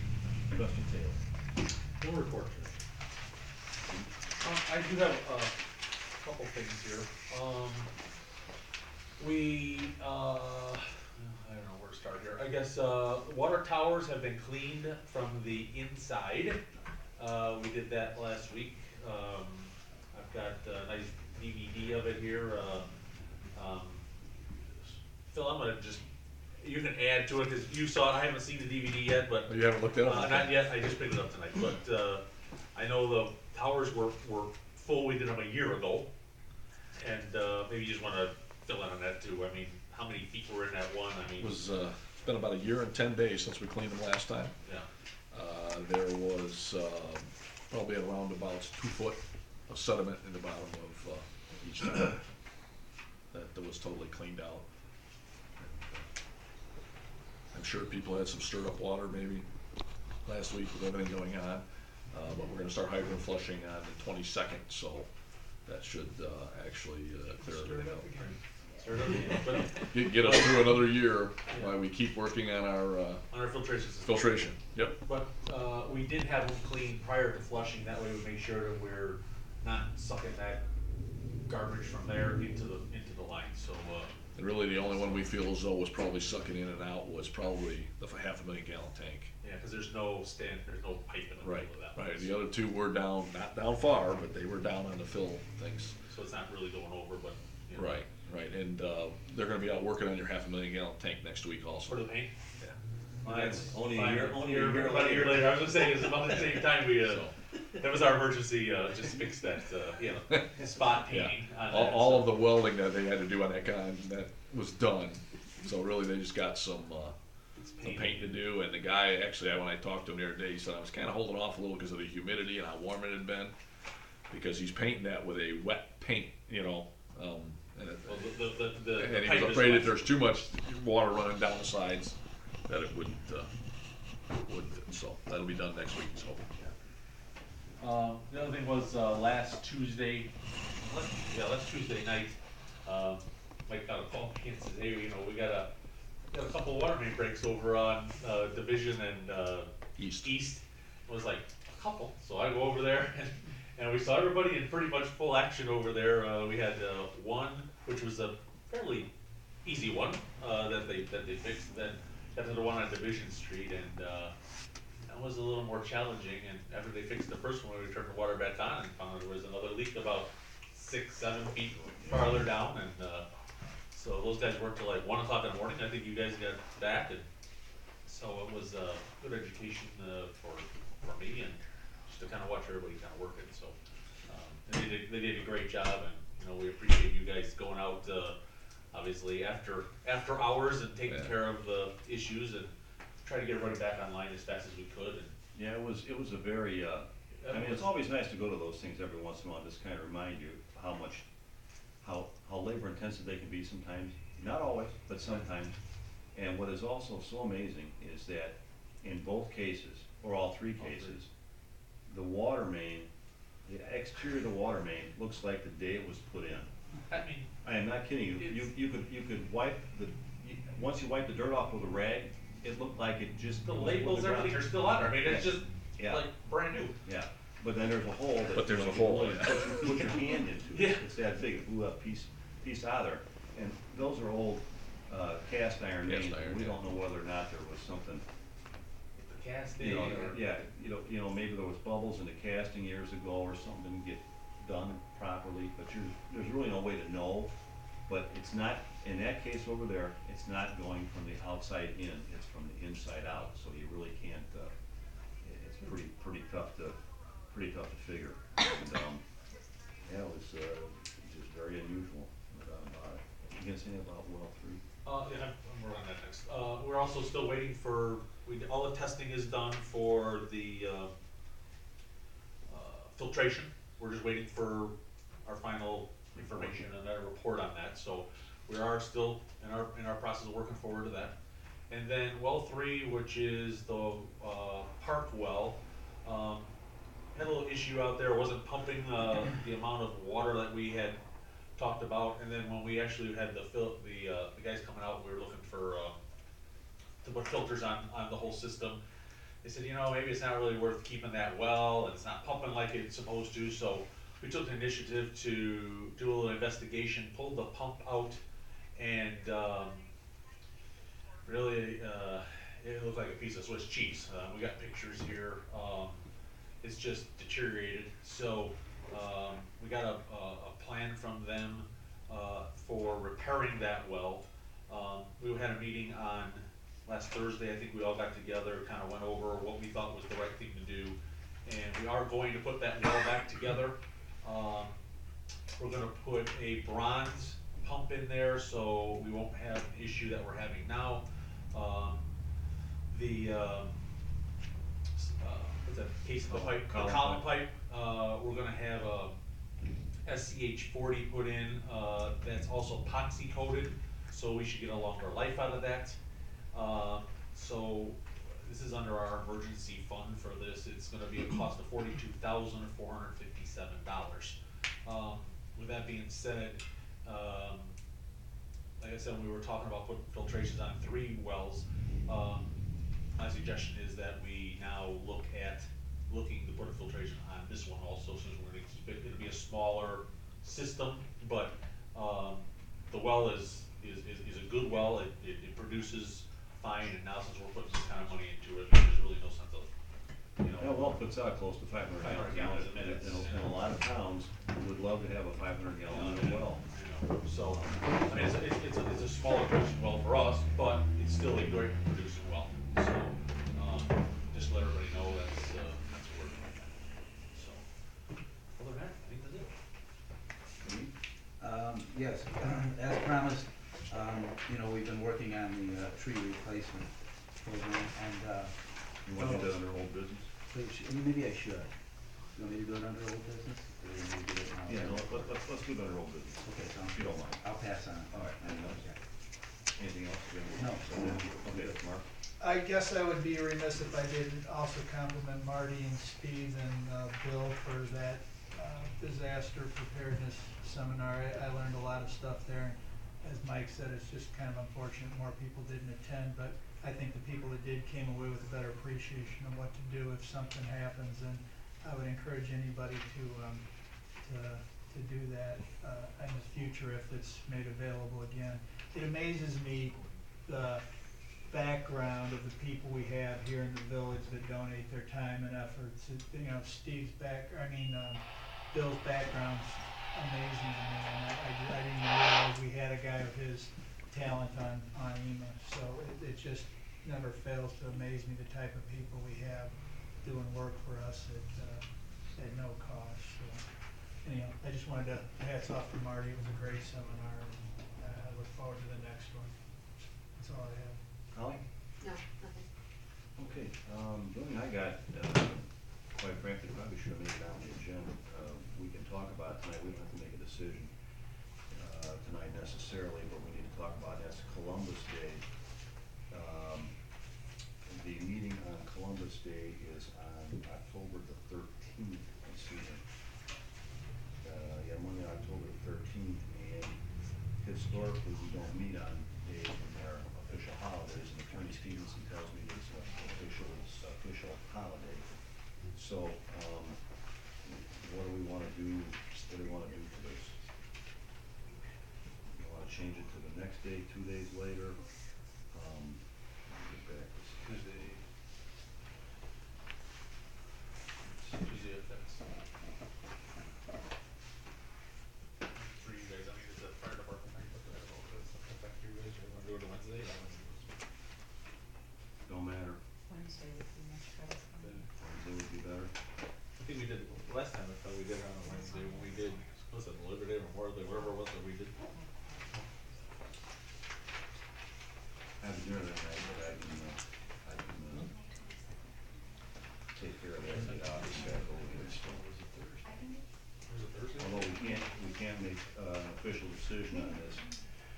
Trustee Taylor. No report, sir. I do have a couple things here. I don't know where to start here. I guess, water towers have been cleaned from the inside. We did that last week. I've got a nice DVD of it here. Phil, I'm gonna just, you can add to it, cause you saw it, I haven't seen the DVD yet, but. You haven't looked at it? Not yet, I just picked it up tonight, but, I know the towers were full, we did them a year ago. And, maybe you just wanna fill in on that too, I mean, how many feet were in that one, I mean. It was, it's been about 1 year and 10 days since we cleaned them last time. Yeah. There was probably at around about 2 foot of sediment in the bottom of each tower. That was totally cleaned out. I'm sure people had some stirred up water maybe last week with everything going on, but we're gonna start hydrant flushing on the 22nd, so that should actually clear everything out. Get us through another year while we keep working on our On our filtration system. filtration. Yep. But we did have them cleaned prior to flushing, that way we make sure that we're not sucking that garbage from there into the line, so. And really, the only one we feel as though was probably sucking in and out was probably the 500,000 gallon tank. Yeah, cause there's no pipe in the Right, middle of that. right. The other two were down, not down far, but they were down on the fill things. So it's not really going over, but, you know. Right, right. And they're gonna be out working on your 500,000 gallon tank next week also. For the paint? Yeah. Well, that's Only a fine. year- only a year About a year later, I was gonna say, it's about the same time we, So. that was our emergency, just fix that, you know, spot Yeah. painting on All, that, all so. of the welding that they had to do on that that was done. So really, they just got some paint to do. And the guy, actually, when I talked to him the other day, he said I was kinda holding off a little because of the humidity and how warm it had been. Because he's painting that with a wet paint, you know, and Well, the and he pipe was is afraid wet. if there's too much water running down the sides, that it wouldn't, so that'll be done next week, so. The other thing was, last Tuesday night, Mike got a call and says, hey, you know, we got a couple of water main breaks over on, Division and, East. It was like, a couple, so I go over there and we saw everybody in pretty much full action over there. We had, one, which was a fairly easy one, that they fixed, then got to the one on Division Street, and, that was a little more challenging, and after they fixed the first one, we turned the water back on and found there was another leak about 6-7 feet farther down, and, so those guys worked till like 1 o'clock in the morning. I think you guys got back, and so it was a good education, for me, and just to kind of watch everybody kind of working, so. They did a great job, and, you know, we appreciate you guys going out, obviously after hours and taking Yeah. care of the issues and try to get everybody back online as fast as we could, and. Yeah, it was a very, I mean, it's always nice to go to those things every once in a while, just kind of remind you how labor intensive they can be sometimes, not always, but sometimes. And what is also so amazing is that in both cases, or all three cases, the water main, the exterior of the water main looks like the day it was put in. I mean, I am not kidding you, you could wipe once you wipe the dirt off with a rag, it looked like it just. the was labels, ground. everything are still on there, I mean, it's just Yeah. like brand new. Yeah, but then there's a hole that. But there's a you hole, really yeah. Put your hand into Yeah. it, it's that big, it blew a piece out of there. And those are old, cast iron mains, Cast iron, and we yeah. don't know whether or not there was something, The casting, you know, or. yeah, you know, maybe there was bubbles in the casting years ago or something didn't get done properly, but there's really no way to know. But it's not, in that case over there, it's not going from the outside in, it's from the inside out, so you really can't, it's pretty tough to figure. And, yeah, it was, just very unusual, no doubt about it. You gonna say anything about well 3? Yeah, we're on that next. We're also still waiting for, all the testing is done for the, filtration. We're just waiting for our final information and a report on that, so we are still in our process of working forward to that. And then well 3, which is the, park well, had a little issue out there, it wasn't pumping, the amount of water that we had talked about, and then when we actually had the guys coming out, we were looking for, to put filters on the whole system. They said, you know, maybe it's not really worth keeping that well, and it's not pumping like it's supposed to, so we took the initiative to do a little investigation, pulled the pump out, and, really, it looked like a piece of Swiss cheese. We got pictures here, it's just deteriorated, so, we got a plan from them, for repairing that well. We had a meeting on last Thursday, I think we all got together, kind of went over what we thought was the right thing to do, and we are going to put that well back together. We're gonna put a bronze pump in there, so we won't have an issue that we're having now. The what's that, case of the pipe, the Column column pipe, we're gonna have a SCH 40 put in, that's also epoxy coated, so we should get a longer life out of that. So this is under our emergency fund for this, it's gonna be a cost of $42,457. With that being said, like I said, when we were talking about putting filtrations on 3 wells, my suggestion is that we now looking to put a filtration on this one also, since we're gonna keep it, it'll be a smaller system, but, the well is a good well, it produces fine, and now since we're putting this kind of money into it, there's really no sense of, you know. That well puts out close to 500 500 gallons gallons a minute. And a lot of towns would love to have a 500 gallon well. So, I mean, it's a smaller producing well for us, but it's still a great producing well, so, just let everybody know that's what we're doing. So, other than that, I think that's it. Yes, as promised, we've been working on the tree replacement program, and You want to do that under old business? maybe I should. You want me to do it under old business? Or you want me to do it now? Yeah, no, let's do that under old business. Okay, sounds If you good. don't mind. I'll pass on. All right, anything else? No. Okay, Mark? I guess I would be remiss if I didn't also compliment Marty and Steve and Bill for that disaster preparedness seminar. I learned a lot of stuff there. As Mike said, it's just kind of unfortunate more people didn't attend, but I think the people that did came away with a better appreciation of what to do if something happens, and I would encourage anybody to do that in the future if it's made available again. It amazes me the background of the people we have here in the village that donate their time and efforts. Bill's background's amazing to me, and I didn't realize we had a guy with his talent on EMA. So it just never fails to amaze me the type of people we have doing work for us at no cost. So anyhow, I just wanted to hats off to Marty. It was a great seminar, and I look forward to the next one. That's all I have. Holly? No, nothing. Okay, the only thing I got, quite frankly, probably should have made it on the agenda. We can talk about it tonight, we don't have to make a decision tonight necessarily, but we need to talk about it. That's Columbus Day. The meeting on Columbus Day is on October the 13th, Monday, October the 13th, and historically, we don't meet on days when they're official holidays, and Attorney Stevenson tells me it's an official holiday. So, what do we wanna do, for this? You wanna change it to the next day, 2 days later? Get back to Tuesday. Tuesday affects. For you guys, I mean, it's a fire department thing, but I don't know if it's affect you guys, or you wanna do it on Wednesday? Don't matter, Wednesday would be much better. Wednesday would be better. I think we did, last time I thought we did it on a Wednesday, when we did, was it Labor Day, Memorial Day, whatever it was that we did. I have dinner that night, but I can take care of that in the office back over here. Was it Thursday? Although we can't make an official decision on this,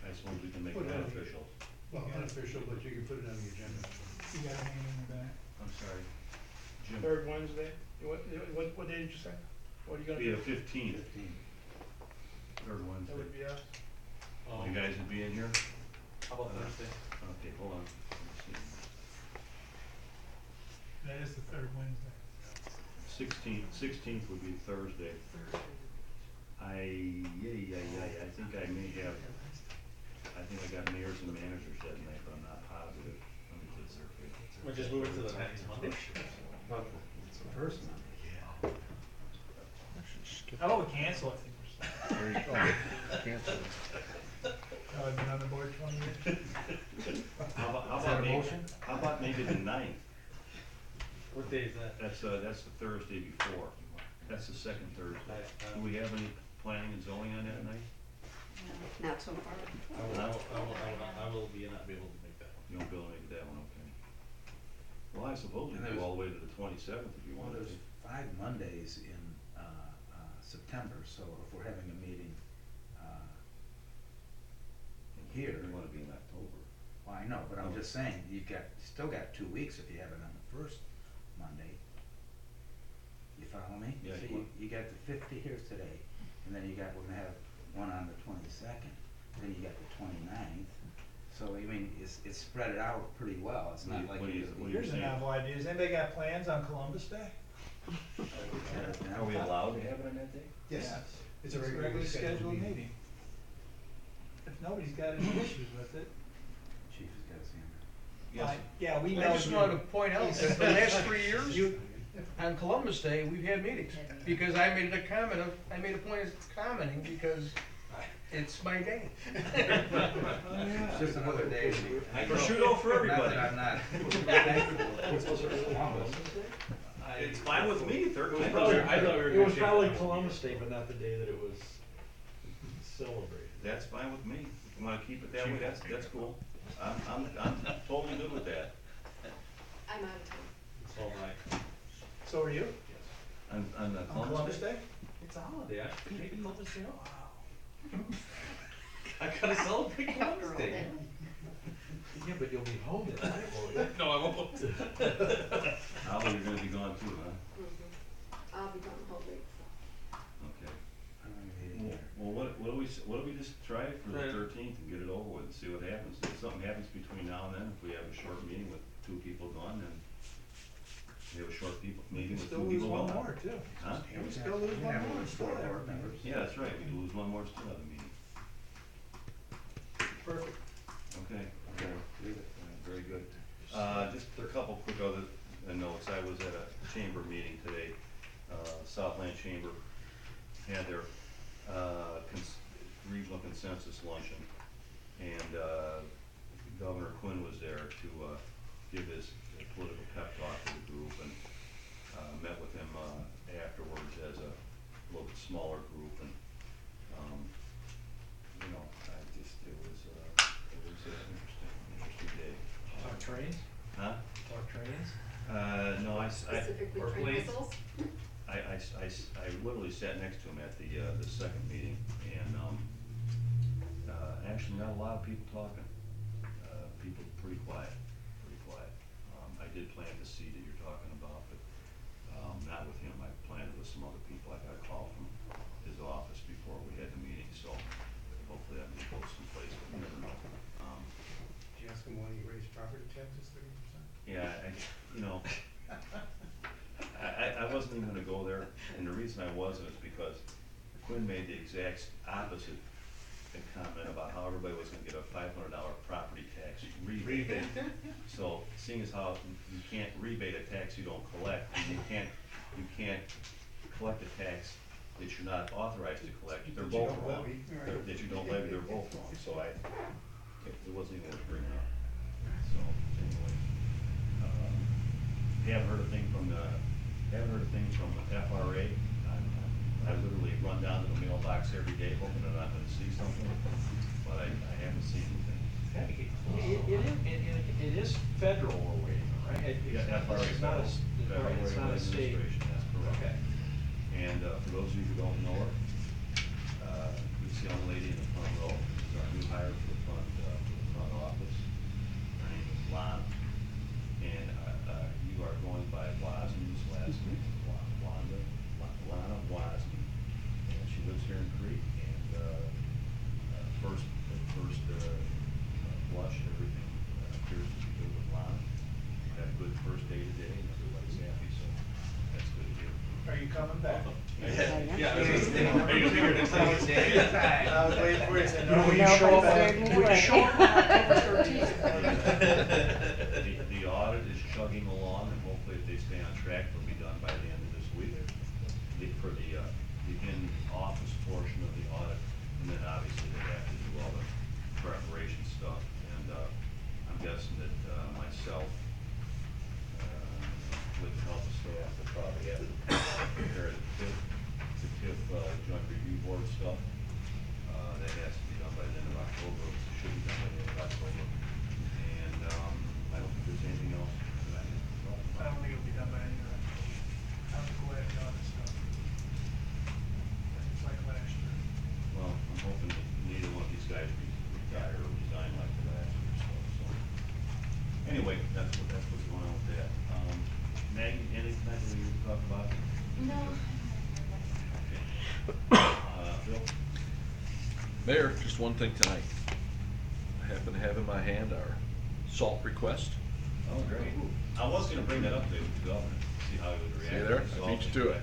I suppose we can make it unofficial. Well, unofficial, but you can put it on the agenda. You got a meeting in the back? I'm sorry, Jim. Third Wednesday? What day did you say? What are you gonna Be do? the 15th. Third Wednesday. That would be us. You guys would be in here? How about Thursday? Okay, hold on. Let's see. That is the third Wednesday. 16th would be Thursday. I think I may have, I think I got mayors and managers that night, but I'm not positive. Let me just circulate. We'll just move it to the next Monday. It's the first one. How about we cancel it? Cancel it. I've been on the board 20 years. How about maybe the 9th? What day is that? That's the Thursday before. That's the second Thursday. Do we have any planning and zoning on that night? Not so far. I will not be able to make that one. You won't be able to make that one, okay. Well, I suppose we And can there's- go all the way to the 27th if you Well, wanted there's to. 5 Mondays in September, so if we're having a meeting here, You wanna be in October. well, I know, but I'm just saying, still got 2 weeks if you have it on the first Monday. You follow me? Yeah, So you want- you got the 50 here today, and then we're gonna have one on the 22nd, then you got the 29th. So, I mean, it's spread it out pretty well, it's not like. What do you- it's- what do you- Here's a novel idea. Has anybody got plans on Columbus Day? Are we allowed to have it on that day? Yes. It's a regularly scheduled meeting. If nobody's got any issues with it. Chief has got his hand Yes. Yeah, we know. I just you- wanted to point out that the last 3 years, You- on Columbus Day, we've had meetings. Because I made a point of commenting because it's my day. It's just another day. Prosciutto for everybody. Not that I'm not. Columbus. It's fine with me, 13th. It was probably Columbus Day, but not the day that it was celebrated. That's fine with me. If you wanna keep it that way, that's cool. I'm totally good with that. I'm out of town. It's all right. So are you? On On Columbus Day? It's a holiday, I should take Columbus Day off. I gotta celebrate After all Columbus Day. that. Yeah, but you'll be home that night, won't you? No, I won't. Holly, you're gonna be gone too, huh? I'll be gone the whole week, so. Okay. I'm gonna be here. Well, what do we just try it for the 13th and get it over with and see what happens? If something happens between now and then, if we have a short meeting with 2 people gone, then we have a short meeting with 2 Still lose people one gone. more too. Huh? We still lose one Yeah, more. we're Still four have board members. Yeah, that's right, we lose one more, still have a meeting. Perfect. Okay. Okay, leave it. Very good. Just a couple quick other notes. I was at a chamber meeting today, Southland Chamber had their regional consensus luncheon, and Governor Quinn was there to give his political pep talk to the group, and met with him afterwards as a little bit smaller group, and you know, it was an interesting day. Talk trains? Huh? Talk trains? No, Specifically or train planes. whistles. I literally sat next to him at the second meeting, and actually not a lot of people talking. People pretty quiet. I did plant the seed that you're talking about, but not with him. I planted with some other people. I got a call from his office before we had the meeting, so hopefully that may go someplace, but you never know. Did you ask him why he raised property taxes 30%? Yeah, you know, I wasn't even gonna go there, and the reason I wasn't is because Quinn made the exact opposite comment about how everybody was gonna get a $500 property tax rebate. So, seeing as how you can't rebate a tax you don't collect, and you can't collect a tax that you're not authorized to collect, they're both wrong. That you don't levy, they're both wrong, so it wasn't even worth bringing up. So, anyway, haven't heard a thing from FRA. I literally run down to the mailbox every day hoping that I'm gonna see something, but I haven't seen anything. It is federal we're waiting on, right? Yeah, FRA. It's not it's not a state. That's correct. Okay. And for those of you who don't know her, this young lady in the front row is our new hire for the front office. Her name is Lana, and you are going by Wasman's last name, Lana Wasman. And she lives here in Crete, and first blush, everything appears to be good with Lana. We had a good first day today, and everybody's happy, so that's good to hear. Are you coming back? Yeah, I was just thinking, are you here to say it's day? I was waiting for you to say no. Will you show up on October 13th? The audit is chugging along, and hopefully if they stay on track, they'll be done by the end of this week. For the in-office portion of the audit, and then obviously they have to do all the preparation stuff. And I'm guessing that myself, with the help of staff, will probably have to prepare the TIF joint review board stuff. That has to be done by the end of October. It should be done by the end of October. And I don't think there's anything else that I need to talk about. Maggie, anything tonight that we need to talk about? No. Bill? Mayor, just one thing tonight. I happen to have in my hand our salt request. Oh, great. I was gonna bring that up to the governor, see how he would react. See there? So I beat you to it.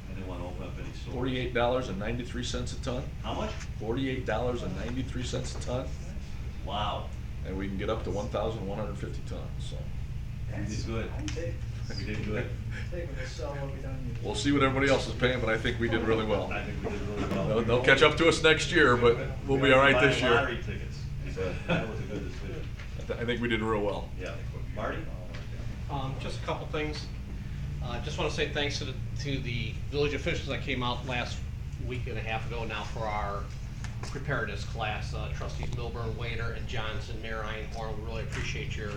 I didn't wanna open up any stores. $48.93 a ton. How much? $48.93 a ton, Wow. and we can get up to 1,150 tons, so. You did good. You did good. We'll see what everybody else is paying, but I think we did really well. I think we did really well. They'll catch up to us next year, but we'll be all right this Buying year. lottery tickets, so that was a good decision. I think we did real well. Yeah. Marty? Just a couple things. Just want to say thanks to the village officials that came out last week and a half ago now for our preparedness class. Trustees Milburn, Wader, and Johnson, Mayor Einhorn, we really appreciate your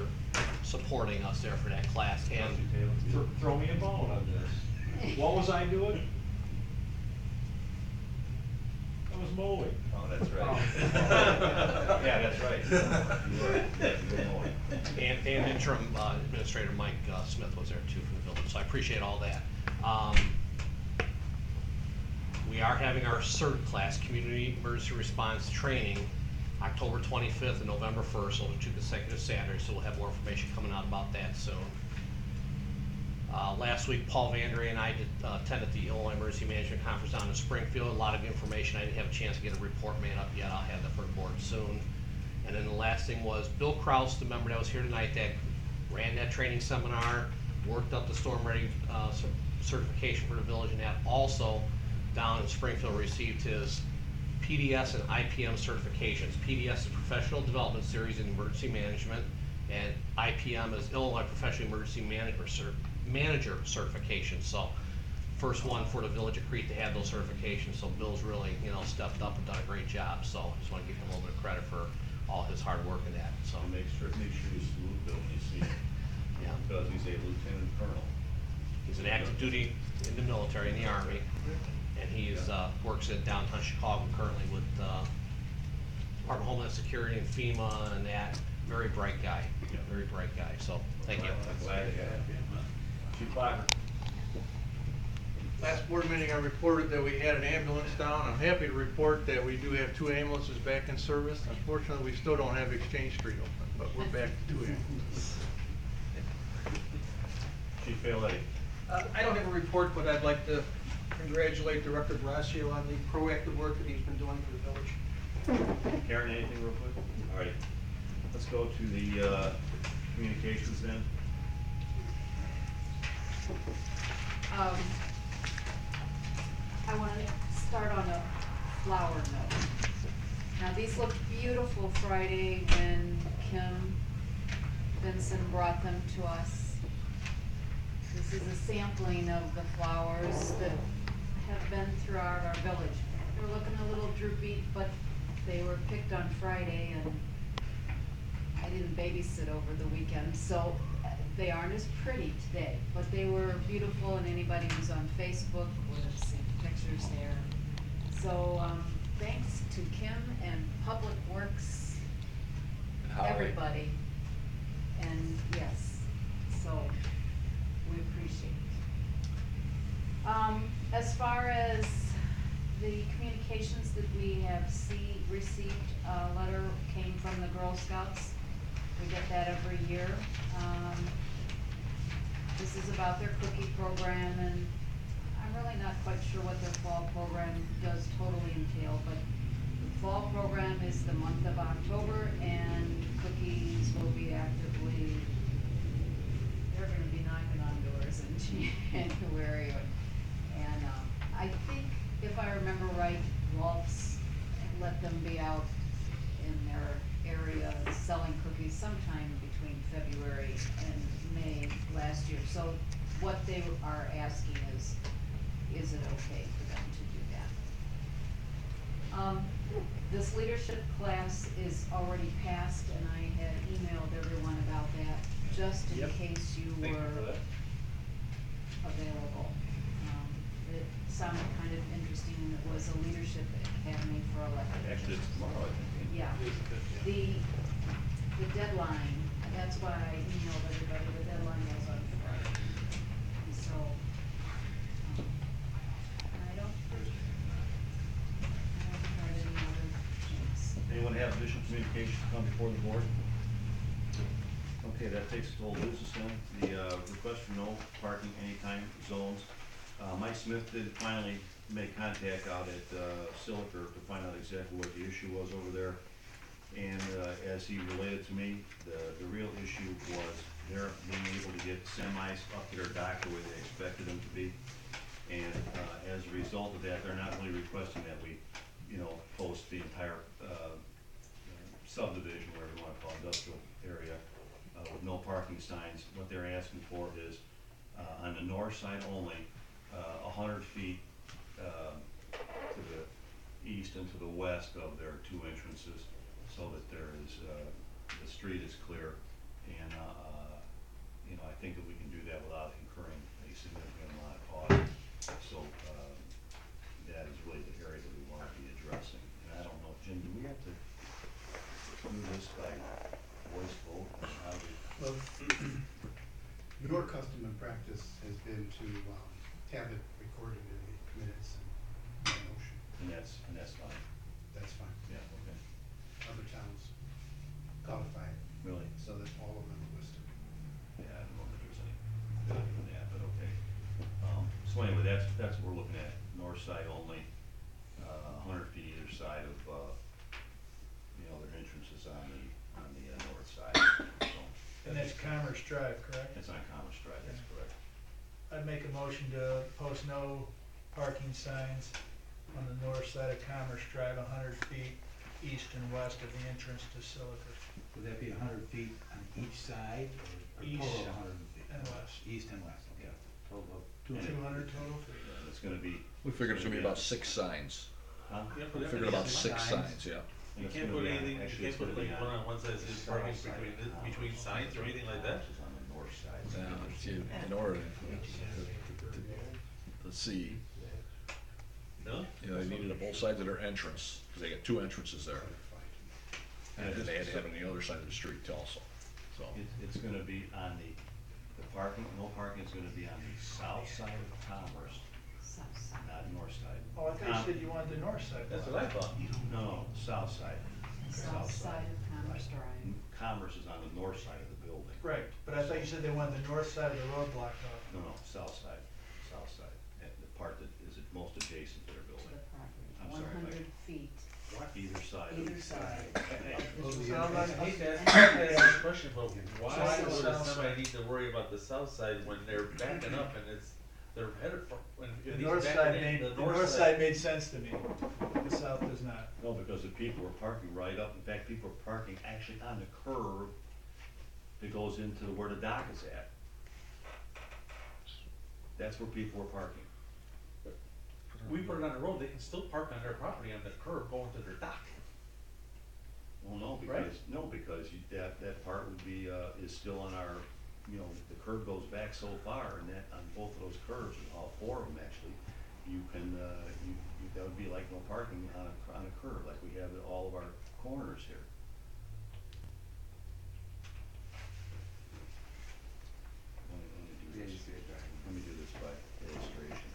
supporting us there for that class. And Throw me a bone on this. What was I doing? I was mowing. Oh, that's right. Yeah, that's right. You were mowing. And interim Administrator Mike Smith was there too from the village, so I appreciate all that. We are having our CERT class, Community Emergency Response Training, October 25th and November 1st, so 2 consecutive Saturdays, so we'll have more information coming out about that soon. Last week, Paul Vandre and I attended the Illinois Emergency Management Conference down in Springfield. A lot of information. I didn't have a chance to get a report made up yet. I'll have that for the board soon. And then the last thing was Bill Kraus, the member that was here tonight that ran that training seminar, worked up the storm ready certification for the village, and that also down in Springfield received his PDS and IPM certifications. PDS is Professional Development Series in Emergency Management, and IPM is Illinois Professional Emergency Manager certification. So first one for the village of Crete to have those certifications. So Bill's really, stepped up and done a great job. So I just want to give him a little bit of credit for all his hard work in that. So Make sure you salute Bill when you see him. yeah, Because he's a lieutenant colonel. he's an active duty in the military, in the Army, and he works in downtown Chicago currently with Department of Homeland Security and FEMA and that. Very bright guy, very bright guy. So thank you. I'm glad to have him. Chief Bachert? Last board meeting, I reported that we had an ambulance down. I'm happy to report that we do have 2 ambulances back in service. Unfortunately, we still don't have Exchange Street open, but we're back to 2 ambulances. Chief Bachert? I don't have a report, but I'd like to congratulate Director Braccio on the proactive work that he's been doing for the village. Karen, anything real quick? All right. Let's go to the communications then. I want to start on a flower note. Now, these looked beautiful Friday when Kim Benson brought them to us. This is a sampling of the flowers that have been throughout our village. They're looking a little droopy, but they were picked on Friday, and I didn't babysit over the weekend, so they aren't as pretty today, but they were beautiful, and anybody who's on Facebook would have seen pictures there. So, thanks to Kim and Public Works, everybody, and yes, so we appreciate it. As far as the communications that we have received, a letter came from the Girl Scouts. We get that every year. This is about their cookie program, and I'm really not quite sure what their fall program does totally entail, but the fall program is the month of October, and cookies will be actively, they're gonna be knocking on doors in January. And I think, if I remember right, Waltz let them be out in their area selling cookies sometime between February and May last year. So what they are asking is it okay for them to do that? This leadership class is already passed, and I had emailed everyone about that, just in case you were available. It sounded kind of interesting, and it was a leadership academy for elected. Actually, it's tomorrow, I think. Yeah. The deadline, that's why I emailed everybody, the deadline was on Friday. come before the board? Okay, that takes us to old business then. The request for no parking anytime zones. Mike Smith did finally make contact out at Siliker to find out exactly what the issue was over there. And as he related to me, the real issue was their being able to get semis up to their dock the way they expected them to be. And as a result of that, they're not really requesting that we, post the entire subdivision, whatever you wanna call it, industrial area, with no parking signs. What they're asking for is, on the north side only, 100 feet to the east and to the west of their two entrances, so that there is, the street is clear. And, I think that we can do that without incurring a significant amount of cost. So, that is really the area that we want to be addressing. And I don't know, Jim, do we have to do this by voice vote? Or how do we? Well, your custom and practice has been to have it recorded in the minutes and motion. And that's fine. That's fine. Yeah, okay. Other towns codify it. Really? So that all of them are listed. Yeah, I don't know if there's any value in that, but okay. So anyway, that's what we're looking at, north side only, 100 feet either side of, their entrances on the north side. So And that's Commerce Drive, correct? it's on Commerce Drive, that's correct. I'd make a motion to post no parking signs on the north side of Commerce Drive, 100 feet east and west of the entrance to Siliker. Would that be 100 feet on each side, or East total 100 feet? and west. East and west, okay. Total of 200. 200 total? Yeah, it's gonna be. We figured it's gonna be about 6 signs. Huh? We figured about 6 signs, yeah. You It's can't gonna put be on- anything, you actually, can't it's put gonna be like one on one side that says south parking side of between Commerce. signs or anything like that? It's on the north side. In order to see, No? they needed it both sides of their entrance, because they got 2 entrances there. And then they had to have it on the other side of the street also, so. It's gonna be on the parking, no parking is gonna be on the south side of Commerce, not north side. Oh, I thought you said you wanted the north side. That's what I thought. No, south side. South side of Commerce Drive. Commerce is on the north side of the building. Right, but I thought you said they wanted the north side of the road blocked off. No, south side, and the part that is most adjacent to their To building. the property, I'm sorry, 100 feet, Either side. either side. I hate to ask this question, but why South would side. somebody need to worry about the south side when they're backing up and they're headed for, when The if he's north backing side in, made, the the north side made sense to me, the south does not. No, because the people were parking right up, in fact, people were parking actually on the curve that goes into where the dock is at. That's where people were parking. We put it on the road, they can still park on their property on the curb going to their dock. Well, no, because that part would be, is still on our, the curb goes back so far, and that, on both of those curves, all 4 of them actually, you can, that would be like no parking on a curb, like we have at all of our corners here. Let me do this by illustration.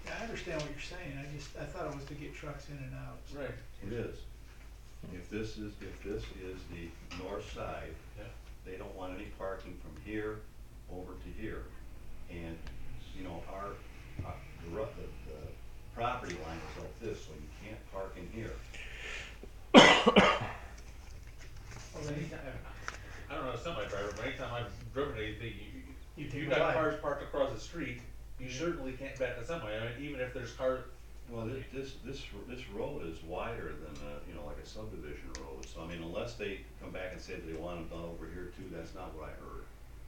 Yeah, I understand what you're saying, I thought it was to get trucks in and out. Right. It is. If this is the north side, Yeah. they don't want any parking from here over to here. And, the property line is like this, so you can't park in here. Well, anytime, I don't know, a semi driver, but anytime I've driven anything, You if take you the got line. cars parked across the street, you certainly can't back a semi, I mean, even if there's cars. Well, this road is wider than, like a subdivision road, so I mean, unless they come back and say that they want them done over here too, that's not what I heard.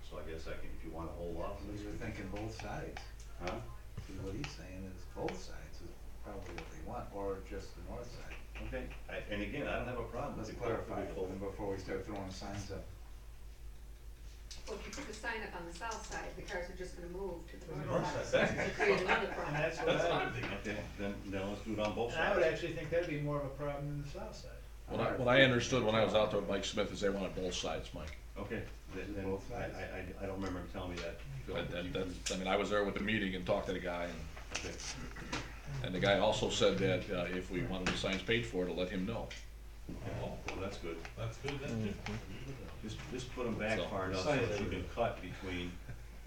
So I guess if you wanna hold off on So this. you're thinking both sides. Huh? Because what he's saying is both sides is probably what they want, or just the north side. Okay, and again, I don't have a problem with Let's it. clarify it before we start throwing signs up. Well, if you put the sign up on the south side, the cars are just gonna move to the The north north side. side. To create another problem. And that's what That's what I, I'm thinking. Okay, then let's do it on both and I sides. would actually think that'd be more of a problem than the south side. What I understood when I was out there with Mike Smith is they wanted both sides, Mike. Okay, then, Both sides. I don't remember him telling me that. Phil. I mean, I was there with the meeting and talked to the guy, Okay. and the guy also said that if we wanted the signs paid for, to let him know. Oh, well, that's good. That's good, then, too. Just put them back So, far enough so that you can cut between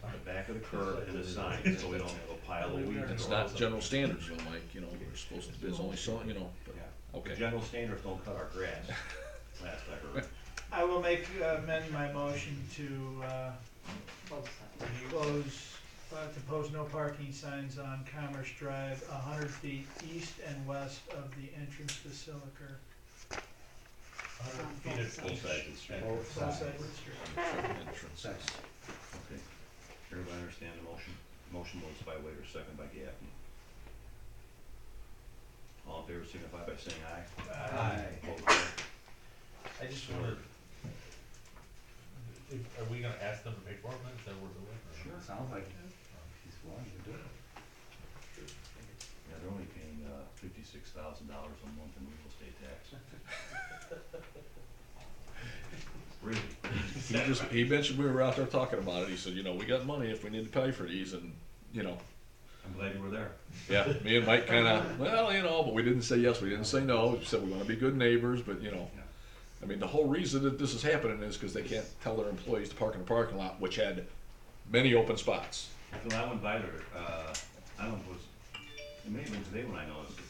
the back of the curb and the sign, so we don't have a pile of weeds. It's or not something. general standards, you know, Mike, you know, we're supposed to, there's only so, you know, but, Yeah. okay. The general standards don't cut our grass, last I heard. I will amend my motion to, to pose no parking signs on Commerce Drive 100 feet east and west of the entrance to Siliker. 100 feet at Both sides of the street. Both sides of the street. Entrance. Okay. Everybody understand the motion? Motion was by Waiter, second by Gaffney. All in favor signify by saying aye. Aye. Opposed, no. I just wondered, are we gonna ask them to pay for it, then, is that what we're doing? or- Sure, sounds like he's willing to do it. Yeah, they're only paying $56,000 a month in real estate tax. Really? He mentioned we were out there talking about it, he said, you know, we got money if we need to pay for these, and, you know, I'm glad you were there. yeah, me and Mike kinda, well, you know, but we didn't say yes, we didn't say no, we said we wanna be good neighbors, but, you know. Yeah. I mean, the whole reason that this is happening is because they can't tell their employees to park in the parking lot, which had many open spots. When I went by there, I don't know, it may have been today when I noticed it,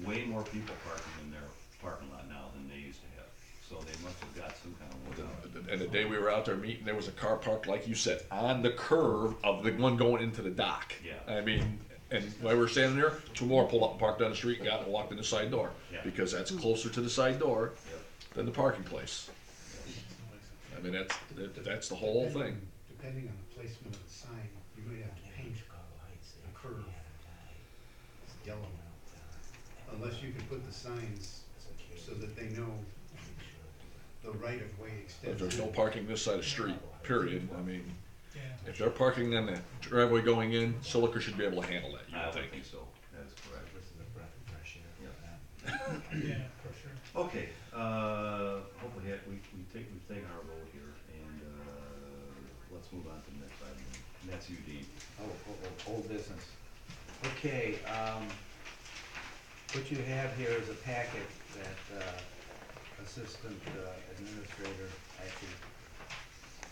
way more people parking in their parking lot now than they used to have. So they must have got some kind of work out. And the day we were out there meeting, there was a car parked, like you said, on the curve of the one going into the dock. Yeah. I mean, and while we were standing there, two more pulled up and parked down the street and got and walked in the side door. Yeah. Because that's closer to the side door Yep. than the parking place. I mean, that's the whole thing. Depending on the placement of the sign, you may have to paint a curve yellow. Unless you can put the signs so that they know the right of way extends. If there's no parking this side of the street, period, I mean, Yeah. if they're parking on the driveway going in, Siliker should be able to handle that, you I would would think. think so, that is correct. Yeah, for sure. Okay, hopefully we've taken our vote here, and, let's move on to the next item, and that's you, Dean. Old business. Okay, what you have here is a packet that Assistant Administrator,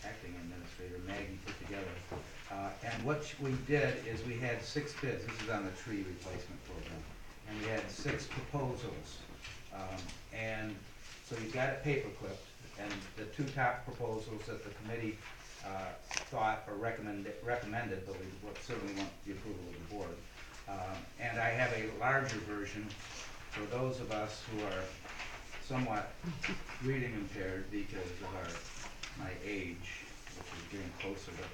acting Administrator Maggie put together. And what we did is we had 6 bids, this is on the tree replacement program, and we had 6 proposals. And so you got it paper clipped, and the 2 top proposals that the committee thought or recommended, but we certainly want the approval of the board. And I have a larger version for those of us who are somewhat reading impaired because of my age, which is getting closer to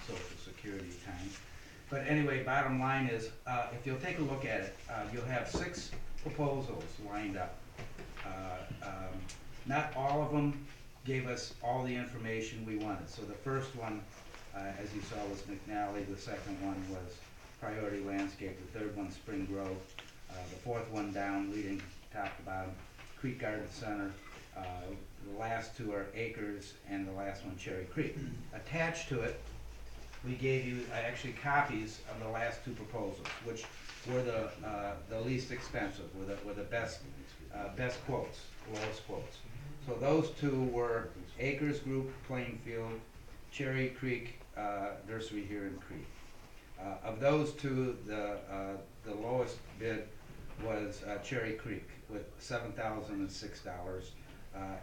Social Security time. But anyway, bottom line is, if you'll take a look at it, you'll have 6 proposals lined up. Not all of them gave us all the information we wanted. So the first one, as you saw, was McNally. The second one was Priority Landscape. The third one, Spring Grove. The fourth one down, leading top to bottom, Creek Garden Center. The last 2 are Acres, and the last one, Cherry Creek. Attached to it, we gave you actually copies of the last 2 proposals, which were the least expensive, were the best quotes, lowest quotes. So those 2 were Acres Group, Plainfield, Cherry Creek Nursery here in Crete. Of those 2, the lowest bid was Cherry Creek with $7,006.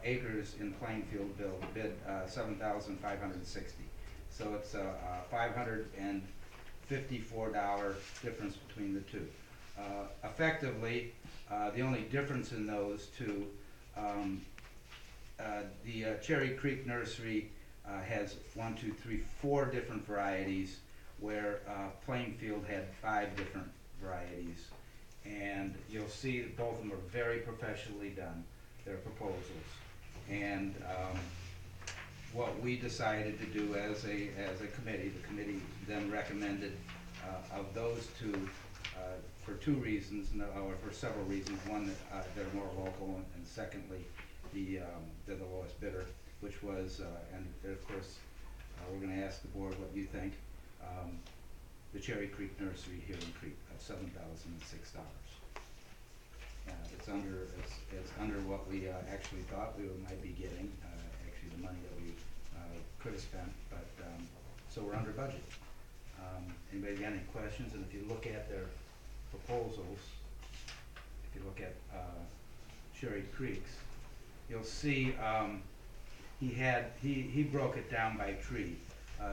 Acres in Plainfield bid $7,560. So it's a $554 difference between the 2. Effectively, the only difference in those 2, the Cherry Creek Nursery has 4 different varieties, where Plainfield had 5 different varieties. And you'll see that both of them are very professionally done, their proposals. And what we decided to do as a committee, the committee then recommended of those 2 for 2 reasons, or for several reasons. One, that they're more local, and secondly, they're the lowest bidder, which was, and of course, we're going to ask the board what you think. The Cherry Creek Nursery here in Crete of $7,006. It's under what we actually thought we might be getting, actually the money that we could have spent, but, so we're under budget. Anybody got any questions? And if you look at their proposals, if you look at Cherry Creek's, you'll see he broke it down by tree.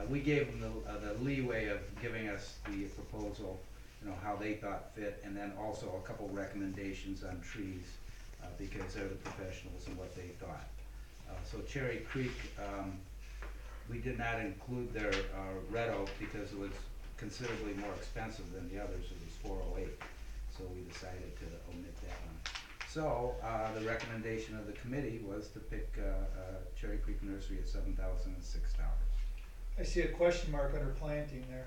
We gave him the leeway of giving us the proposal, you know, how they thought fit, and then also a couple recommendations on trees, because they're the professionals and what they thought. So Cherry Creek, we did not include their red oak because it was considerably more expensive than the others. It was $408, so we decided to omit that one. So the recommendation of the committee was to pick Cherry Creek Nursery at $7,006. I see a question mark under planting there.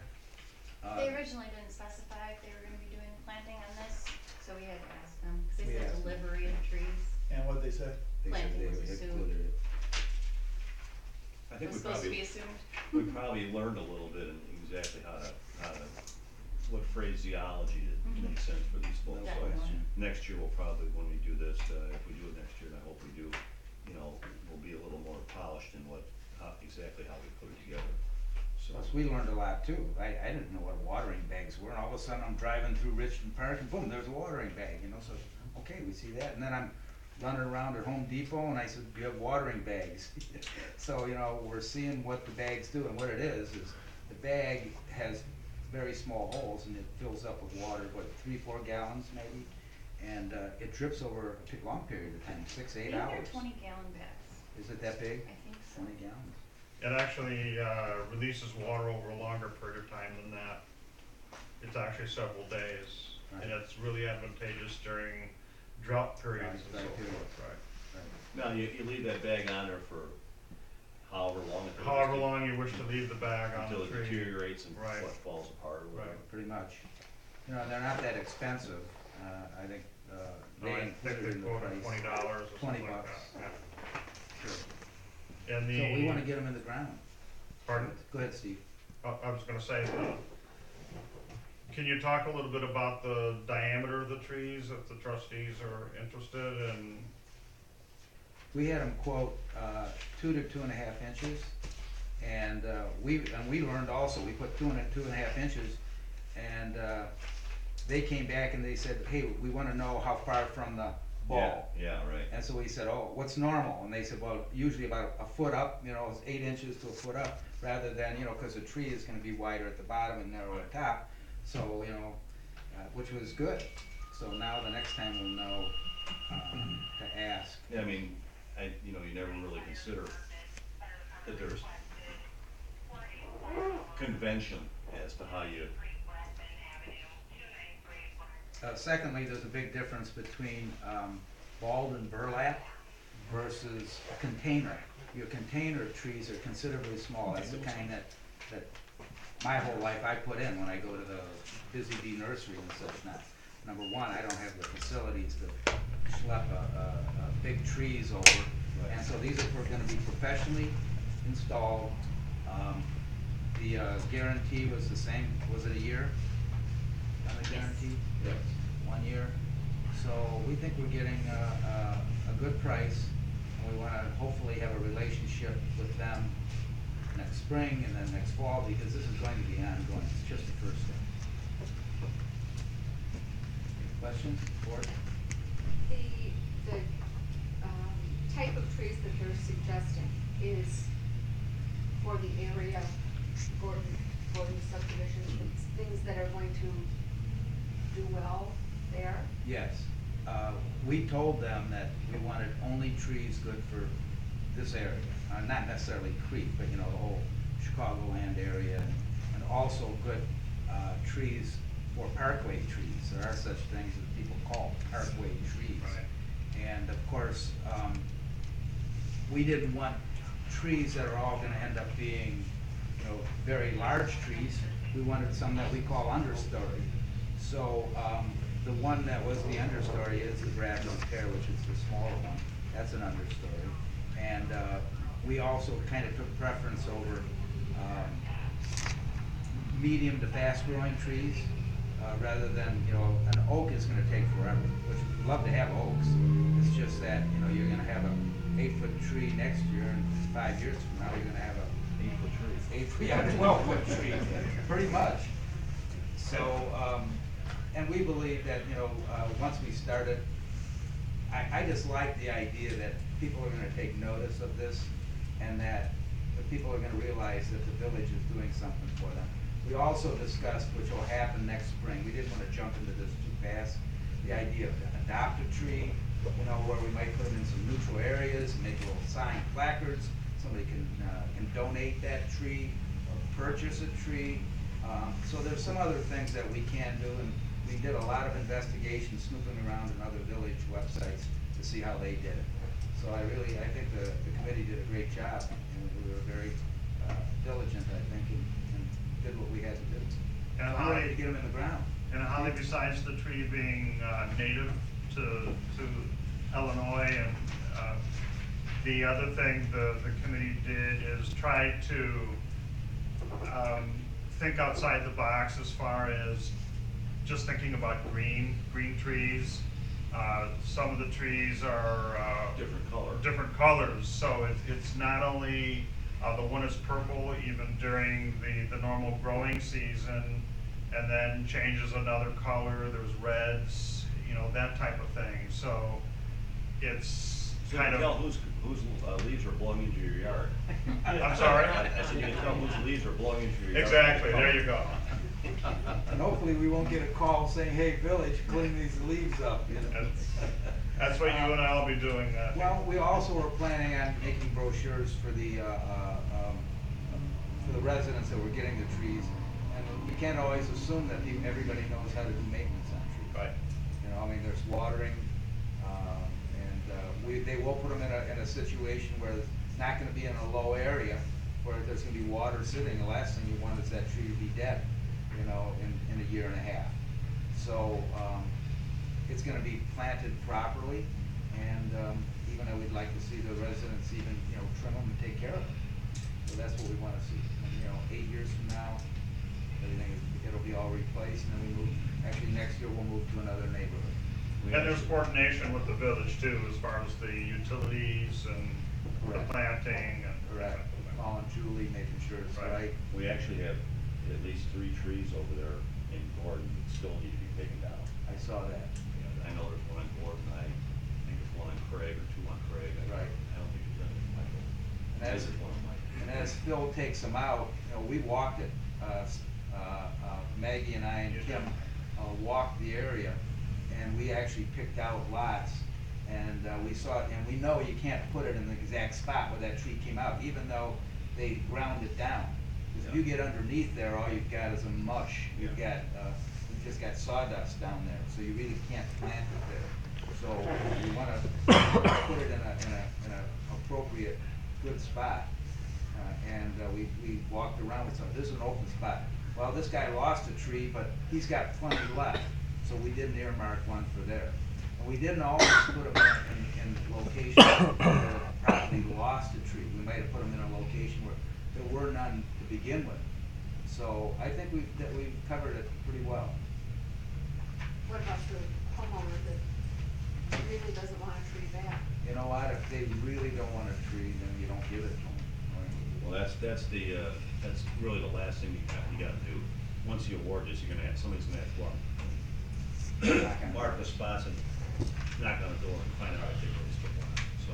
They originally didn't specify if they were gonna be doing the planting on this, so we had to ask them, cause We they said asked them. delivery of trees. And what'd they say? They said Planting they was assumed. included it. I think Was we supposed to probably, be assumed. we probably learned a little bit in exactly how to, what phraseology makes sense for these folks. No So question. next year, we'll probably, when we do this, if we do it next year, and I hope we do, you know, we'll be a little more polished in exactly how we put it together. So, Plus, we learned a lot too. I didn't know what watering bags were, and all of a sudden I'm driving through Richmond Park and boom, there's a watering bag, you know, so, okay, we see that. And then I'm running around at Home Depot and I said, do you have watering bags? So, you know, we're seeing what the bags do, and what it is the bag has very small holes and it fills up with water, what, 3-4 gallons maybe? And it drips over a long period of time, 6-8 hours. They're 20-gallon bags. Is it that big? I think so. 20 gallons. It actually releases water over a longer period of time than that. It's actually several days, and it's really advantageous during drought periods and so forth, right? now, you leave that bag on there for however long. However long you wish to leave the bag on Until the it tree. deteriorates and Right. what falls apart or whatever. Right. Pretty much. You know, they're not that expensive. I think No, I they think included they in the quoted price. $20 or something like $20. that, Sure. yeah. And the. So we wanna get them in the ground. Pardon? Go ahead, Steve. I was gonna say, can you talk a little bit about the diameter of the trees, if the trustees are interested in? We had them quote 2 to 2.5 inches, and we learned also, we put 2 and 2.5 inches, and they came back and they said, hey, we wanna know how far from the ball. Yeah, right. And so we said, oh, what's normal? And they said, well, usually about a foot up, you know, it's 8 inches to a foot up, rather than, you know, cause the tree is gonna be wider at the bottom and narrower at the top. So, you know, which was good. So now the next time we'll know to ask. Yeah, I mean, you know, you never really consider that there's convention as to how you. Secondly, there's a big difference between balled and burlap versus a container. Your container trees are considerably small. That's the kind that my whole life I put in when I go to the Busy Bee Nursery and such not. Number one, I don't have the facilities to schlep big trees over. Right. And so these are gonna be professionally installed. The guarantee was the same, was it a year? On the guarantee? Yes. 1 year. So we think we're getting a good price, and we wanna hopefully have a relationship with them next spring and then next fall, because this is going to be ongoing. It's just the first step. Questions, board? The type of trees that they're suggesting is for the area, for the subdivision, it's things that are going to do well there? Yes. We told them that we wanted only trees good for this area, not necessarily Crete, but you know, the whole Chicagoland area, and also good trees for parkway trees. There are such things that people call parkway trees. Right. And of course, we didn't want trees that are all gonna end up being, you know, very large trees. We wanted some that we call understory. So the one that was the understory is the Bradley pear, which is the smaller one. That's an understory. And we also kind of took preference over medium to fast growing trees. rather than, you know, an oak is gonna take forever, which we'd love to have oaks. It's just that, you know, you're gonna have a 8-foot tree next year, and 5 years from now, you're gonna have a 8-foot tree. 12-foot tree, pretty much. So, and we believe that, you know, once we start it, I just like the idea that people are gonna take notice of this, and that the people are gonna realize that the village is doing something for them. We also discussed, which will happen next spring, we didn't wanna jump into this too fast, the idea of adopt a tree, you know, where we might put them in some neutral areas, and make little signed placards. Somebody can donate that tree, or purchase a tree. So there's some other things that we can do, and we did a lot of investigation, snooping around in other village websites to see how they did it. So I think the committee did a great job, and we were very diligent, I think, and did what we had to do. And So I'm ready to get them in the ground. And Holly, besides the tree being native to Illinois, and the other thing the committee did is try to think outside the box as far as just thinking about green trees. Some of the trees are different colors, so it's not only the one is purple even during the normal growing season, and then changes another color. There's reds, you know, that type of thing. So it's So kind you can of tell whose leaves are blowing into your yard. I'm sorry? I said you can tell whose leaves are blowing into your yard. Exactly, there you go. And hopefully we won't get a call saying, hey, village, clean these leaves up, you know. That's what you and I will be doing. Well, we also were planning on making brochures for the residents that were getting the trees. And you can't always assume that everybody knows how to do maintenance on trees. Right. You know, I mean, there's watering, they will put them in a situation where it's not gonna be in a low area, where there's gonna be water sitting. The last thing you want is that tree to be dead, you know, in a year and a half. So, it's gonna be planted properly, and, even though we'd like to see the residents even, you know, trim them and take care of them. So that's what we wanna see. And, you know, 8 years from now, it'll be all replaced, and then actually next year we'll move to another neighborhood. And there's coordination with the village too, as far as the utilities and the planting and. Correct. Calling Julie, making sure it's right. We actually have at least 3 trees over there in Gordon that still need to be taken down. I saw that. I know there's one on Gordon, I think there's one on Craig, or 2 on Craig. Right. I don't think there's any on Michael. This is one on Michael. And as Phil takes them out, you know, we walked it, Maggie and I and Kim walked the area, and we actually picked out lots, and we saw it, and we know you can't put it in the exact spot where that tree came out, even though they ground it down. Because if you get underneath there, all you've got is a mush. You've just got sawdust down there, so you really can't plant it there. So we want to put it in an appropriate, good spot. And we walked around with some, this is an open spot. Well, this guy lost a tree, but he's got plenty left, so we didn't earmark one for there. And we didn't always put them in locations where the property lost a tree. We might have put them in a location where there were none to begin with. So I think we've covered it pretty well. What about the homeowner that really doesn't want a tree back? You know what, if they really don't want a tree, then you don't give it to them. Well, that's really the last thing you gotta do. Once you award this, somebody's gonna have to go out, mark the spots and knock on the door and find out if they really still want it, so.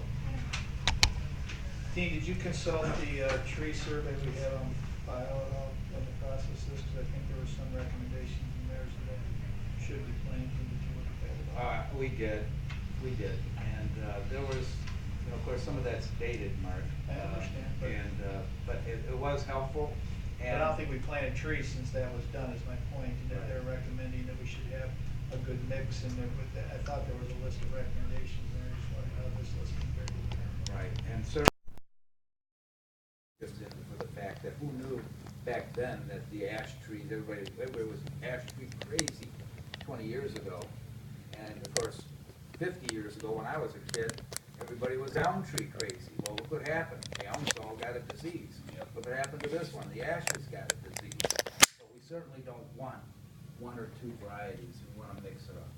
Dean, did you consult the tree survey we had on file at all in the process of this? Because I think there were some recommendations in there that should be planted. Did you look at that? We did, and there was, you know, of course, some of that's dated, Mark. I understand, but it was helpful. But I don't think we planted trees since that was done, is my point, and that they're recommending that we should have a good mix in there with that. I thought there was a list of recommendations there, I just wondered how this list compared to that. Right, and certainly just for the fact that who knew back then that the ash trees, everybody was ash tree crazy 20 years ago. And of course, 50 years ago when I was a kid, everybody was elm tree crazy. Well, look what happened. The elms all got a disease. Look what happened to this one. The ash has got a disease. So we certainly don't want one or two varieties, we wanna mix it up.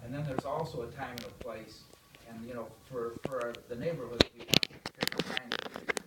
And then there's also a time and a place, and, you know, for the neighborhood, we want different kinds of trees.